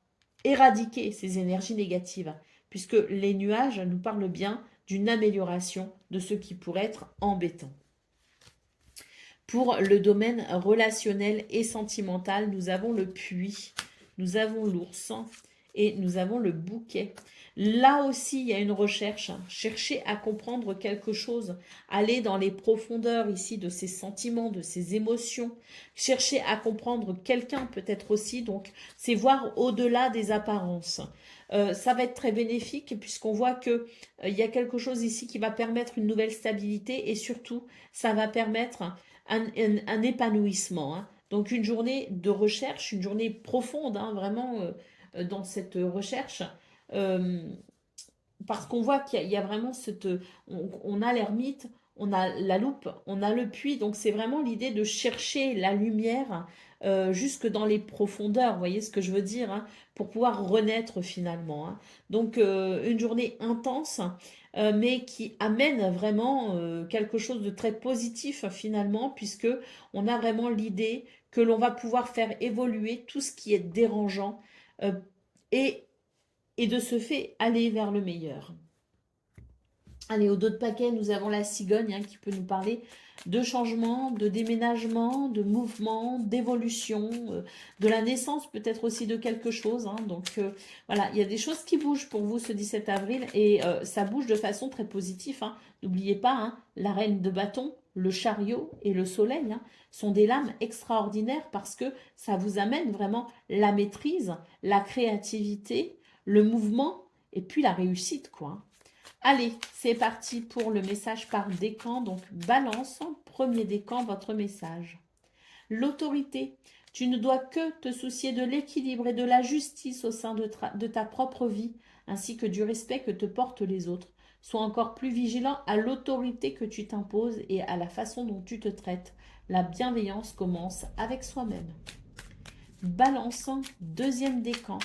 éradiquer ces énergies négatives, puisque les nuages nous parlent bien d'une amélioration de ce qui pourrait être embêtant. Pour le domaine relationnel et sentimental, nous avons le puits, nous avons l'ours et nous avons le bouquet. Là aussi, il y a une recherche. Chercher à comprendre quelque chose, aller dans les profondeurs ici de ses sentiments, de ses émotions. Chercher à comprendre quelqu'un peut-être aussi. Donc, c'est voir au-delà des apparences. Ça va être très bénéfique puisqu'on voit que il y a quelque chose ici qui va permettre une nouvelle stabilité et surtout, ça va permettre un épanouissement. Hein. Donc une journée de recherche, une journée profonde, hein, vraiment dans cette recherche. Euh, Parce qu'on voit qu'il y a vraiment cette... On a l'ermite, on a la loupe, on a le puits, donc c'est vraiment l'idée de chercher la lumière jusque dans les profondeurs, vous voyez ce que je veux dire, hein, pour pouvoir renaître finalement. Hein. Donc une journée intense, mais qui amène vraiment quelque chose de très positif finalement, puisque on a vraiment l'idée que l'on va pouvoir faire évoluer tout ce qui est dérangeant euh, et et de ce fait aller vers le meilleur. Allez, au dos de paquet, nous avons la cigogne hein, qui peut nous parler de changement, de déménagement, de mouvement, d'évolution, de la naissance peut-être aussi de quelque chose. Hein. Donc voilà, il y a des choses qui bougent pour vous ce 17 avril et ça bouge de façon très positive. Hein. N'oubliez pas, hein, la reine de bâton, le chariot et le soleil hein, sont des lames extraordinaires parce que ça vous amène vraiment la maîtrise, la créativité, le mouvement et puis la réussite quoi. Allez, c'est parti pour le message par décan. Donc, balance, premier décan, votre message. L'autorité. Tu ne dois que te soucier de l'équilibre et de la justice au sein de ta propre vie, ainsi que du respect que te portent les autres. Sois encore plus vigilant à l'autorité que tu t'imposes et à la façon dont tu te traites. La bienveillance commence avec soi-même. Balance, deuxième décan.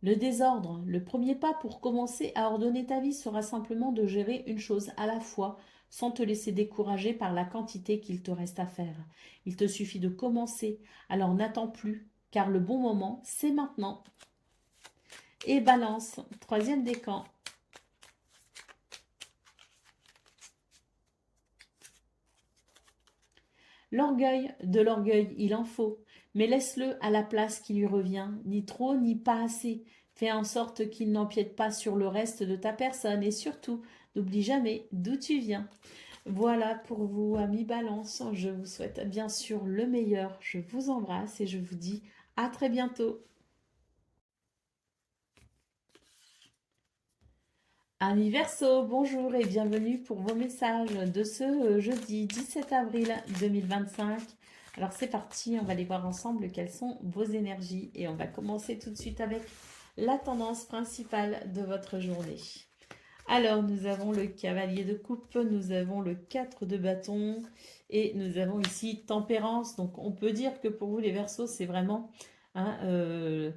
Le désordre. Le premier pas pour commencer à ordonner ta vie sera simplement de gérer une chose à la fois, sans te laisser décourager par la quantité qu'il te reste à faire. Il te suffit de commencer, alors n'attends plus, car le bon moment, c'est maintenant. Et balance, troisième décan. L'orgueil, de l'orgueil, il en faut, mais laisse-le à la place qui lui revient, ni trop ni pas assez. Fais en sorte qu'il n'empiète pas sur le reste de ta personne et surtout, n'oublie jamais d'où tu viens. Voilà pour vous, amis Balance. Je vous souhaite bien sûr le meilleur. Je vous embrasse et je vous dis à très bientôt. Amis Verseau, bonjour et bienvenue pour vos messages de ce jeudi 17 avril 2025. Alors c'est parti, on va aller voir ensemble quelles sont vos énergies et on va commencer tout de suite avec la tendance principale de votre journée. Alors nous avons le cavalier de coupe, nous avons le 4 de bâton et nous avons ici tempérance. Donc on peut dire que pour vous les Verseaux c'est vraiment... Hein,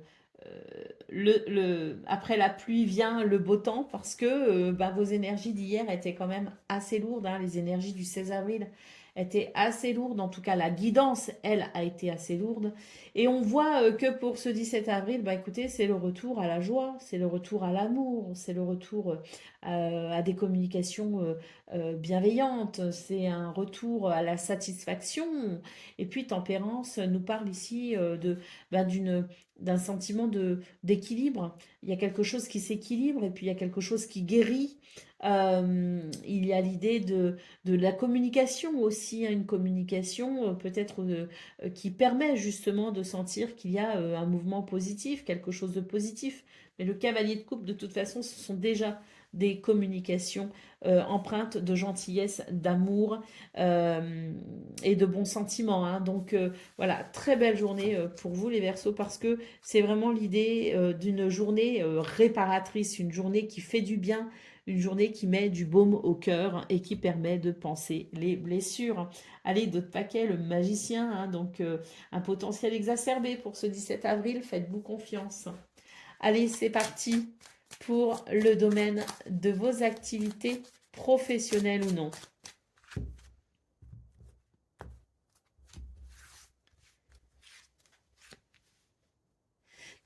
après la pluie vient le beau temps parce que vos énergies d'hier étaient quand même assez lourdes. Hein, les énergies du 16 avril étaient assez lourdes. En tout cas, la guidance, elle, a été assez lourde. Et on voit que pour ce 17 avril, écoutez, c'est le retour à la joie, c'est le retour à l'amour, c'est le retour à des communications bienveillantes, c'est un retour à la satisfaction. Et puis, tempérance nous parle ici d'un sentiment d'équilibre. Il y a quelque chose qui s'équilibre et puis il y a quelque chose qui guérit. Il y a l'idée de la communication aussi, hein, une communication peut-être qui permet justement de sentir qu'il y a un mouvement positif, quelque chose de positif. Mais le cavalier de coupe, de toute façon, ce sont déjà des communications empreintes de gentillesse, d'amour et de bons sentiments, hein. Donc voilà, très belle journée pour vous les Verseaux, parce que c'est vraiment l'idée d'une journée réparatrice, une journée qui fait du bien, une journée qui met du baume au cœur et qui permet de panser les blessures. Allez, d'autres paquets, le magicien, hein, donc un potentiel exacerbé pour ce 17 avril, faites-vous confiance. Allez, c'est parti pour le domaine de vos activités professionnelles ou non.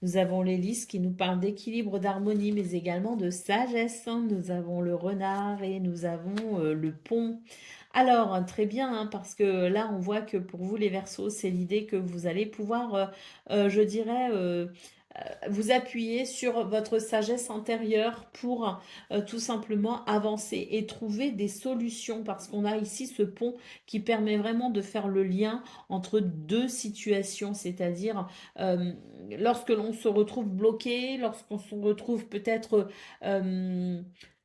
Nous avons l'hélice qui nous parle d'équilibre, d'harmonie, mais également de sagesse. Nous avons le renard et nous avons le pont. Alors, très bien, hein, parce que là, on voit que pour vous, les Verseaux, c'est l'idée que vous allez pouvoir, je dirais, vous appuyer sur votre sagesse intérieure pour tout simplement avancer et trouver des solutions, parce qu'on a ici ce pont qui permet vraiment de faire le lien entre deux situations, c'est-à-dire lorsque l'on se retrouve bloqué, lorsqu'on se retrouve peut-être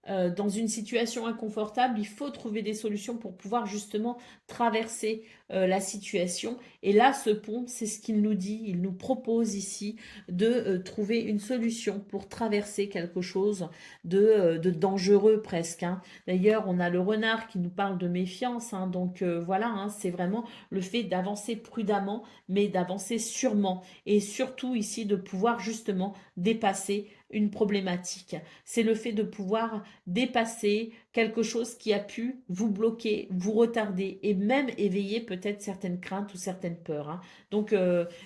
dans une situation inconfortable, il faut trouver des solutions pour pouvoir justement traverser la situation. Et là, ce pont, c'est ce qu'il nous dit, il nous propose ici de trouver une solution pour traverser quelque chose de dangereux presque, hein. D'ailleurs, on a le renard qui nous parle de méfiance, hein, donc voilà, hein, c'est vraiment le fait d'avancer prudemment, mais d'avancer sûrement, et surtout ici de pouvoir justement dépasser une problématique. C'est le fait de pouvoir dépasser quelque chose qui a pu vous bloquer, vous retarder et même éveiller peut-être certaines craintes ou certaines peurs, hein. Donc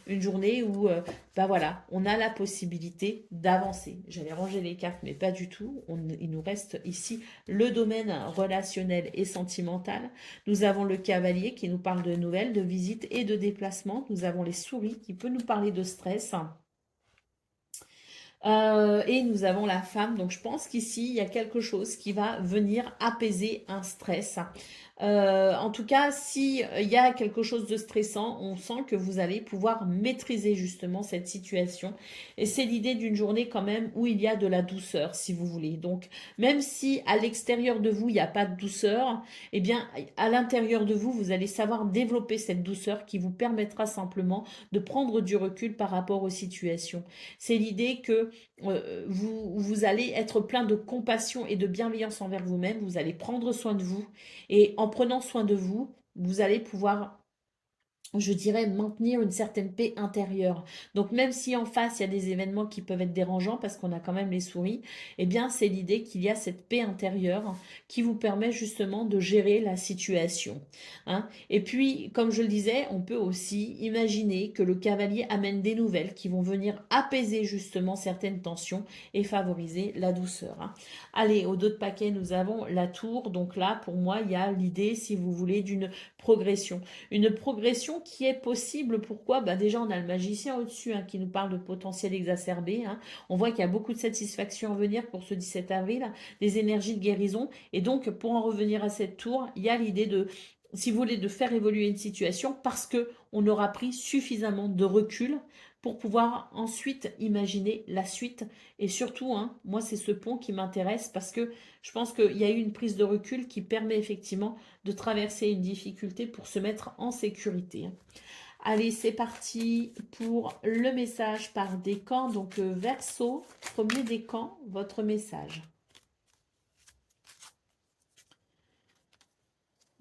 une journée où ben voilà, on a la possibilité d'avancer. J'allais ranger les cartes, mais pas du tout. Il nous reste ici le domaine relationnel et sentimental. Nous avons le cavalier qui nous parle de nouvelles, de visites et de déplacements. Nous avons les souris qui peut nous parler de stress. Et nous avons la femme. Donc je pense qu'ici, il y a quelque chose qui va venir apaiser un stress. En tout cas, si il y a quelque chose de stressant, on sent que vous allez pouvoir maîtriser justement cette situation. Et c'est l'idée d'une journée quand même où il y a de la douceur, si vous voulez. Donc, même si à l'extérieur de vous, il n'y a pas de douceur, eh bien, à l'intérieur de vous, vous allez savoir développer cette douceur qui vous permettra simplement de prendre du recul par rapport aux situations. C'est l'idée que vous allez être plein de compassion et de bienveillance envers vous-même. Vous allez prendre soin de vous. Et en prenant soin de vous, vous allez pouvoir, je dirais, maintenir une certaine paix intérieure. Donc même si en face, il y a des événements qui peuvent être dérangeants parce qu'on a quand même les souris, eh bien c'est l'idée qu'il y a cette paix intérieure qui vous permet justement de gérer la situation, hein. Et puis, comme je le disais, on peut aussi imaginer que le cavalier amène des nouvelles qui vont venir apaiser justement certaines tensions et favoriser la douceur, hein. Allez, au dos de paquet, nous avons la tour. Donc là, pour moi, il y a l'idée, si vous voulez, d'une progression. Une progression qui est possible. Pourquoi? Bah déjà, on a le magicien au-dessus, hein, qui nous parle de potentiel exacerbé, hein. On voit qu'il y a beaucoup de satisfaction à venir pour ce 17 avril, des énergies de guérison. Et donc, pour en revenir à cette tour, il y a l'idée de, si vous voulez, de faire évoluer une situation parce que on aura pris suffisamment de recul pour pouvoir ensuite imaginer la suite. Et surtout, hein, moi, c'est ce pont qui m'intéresse parce que je pense qu'il y a eu une prise de recul qui permet effectivement de traverser une difficulté pour se mettre en sécurité. Allez, c'est parti pour le message par décan. Donc, Verseau, premier décan, votre message.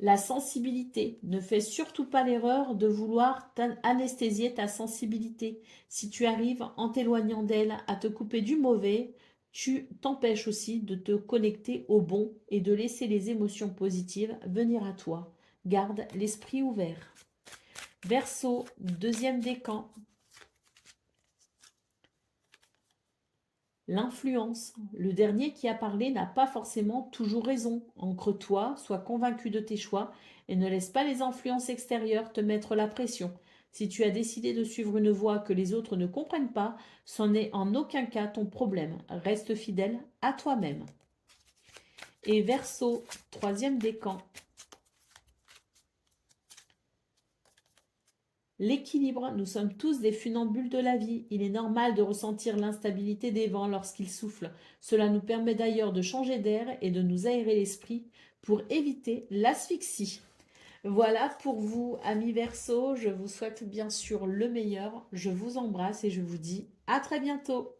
La sensibilité. Ne fais surtout pas l'erreur de vouloir anesthésier ta sensibilité. Si tu arrives, en t'éloignant d'elle, à te couper du mauvais, tu t'empêches aussi de te connecter au bon et de laisser les émotions positives venir à toi. Garde l'esprit ouvert. Verseau, deuxième décan. L'influence. Le dernier qui a parlé n'a pas forcément toujours raison. Ancre-toi, sois convaincu de tes choix et ne laisse pas les influences extérieures te mettre la pression. Si tu as décidé de suivre une voie que les autres ne comprennent pas, ce n'est en aucun cas ton problème. Reste fidèle à toi-même. Et Verseau, troisième décan. l'équilibre. Nous sommes tous des funambules de la vie. Il est normal de ressentir l'instabilité des vents lorsqu'ils soufflent. Cela nous permet d'ailleurs de changer d'air et de nous aérer l'esprit pour éviter l'asphyxie. Voilà pour vous, amis Verseau. Je vous souhaite bien sûr le meilleur. Je vous embrasse et je vous dis à très bientôt.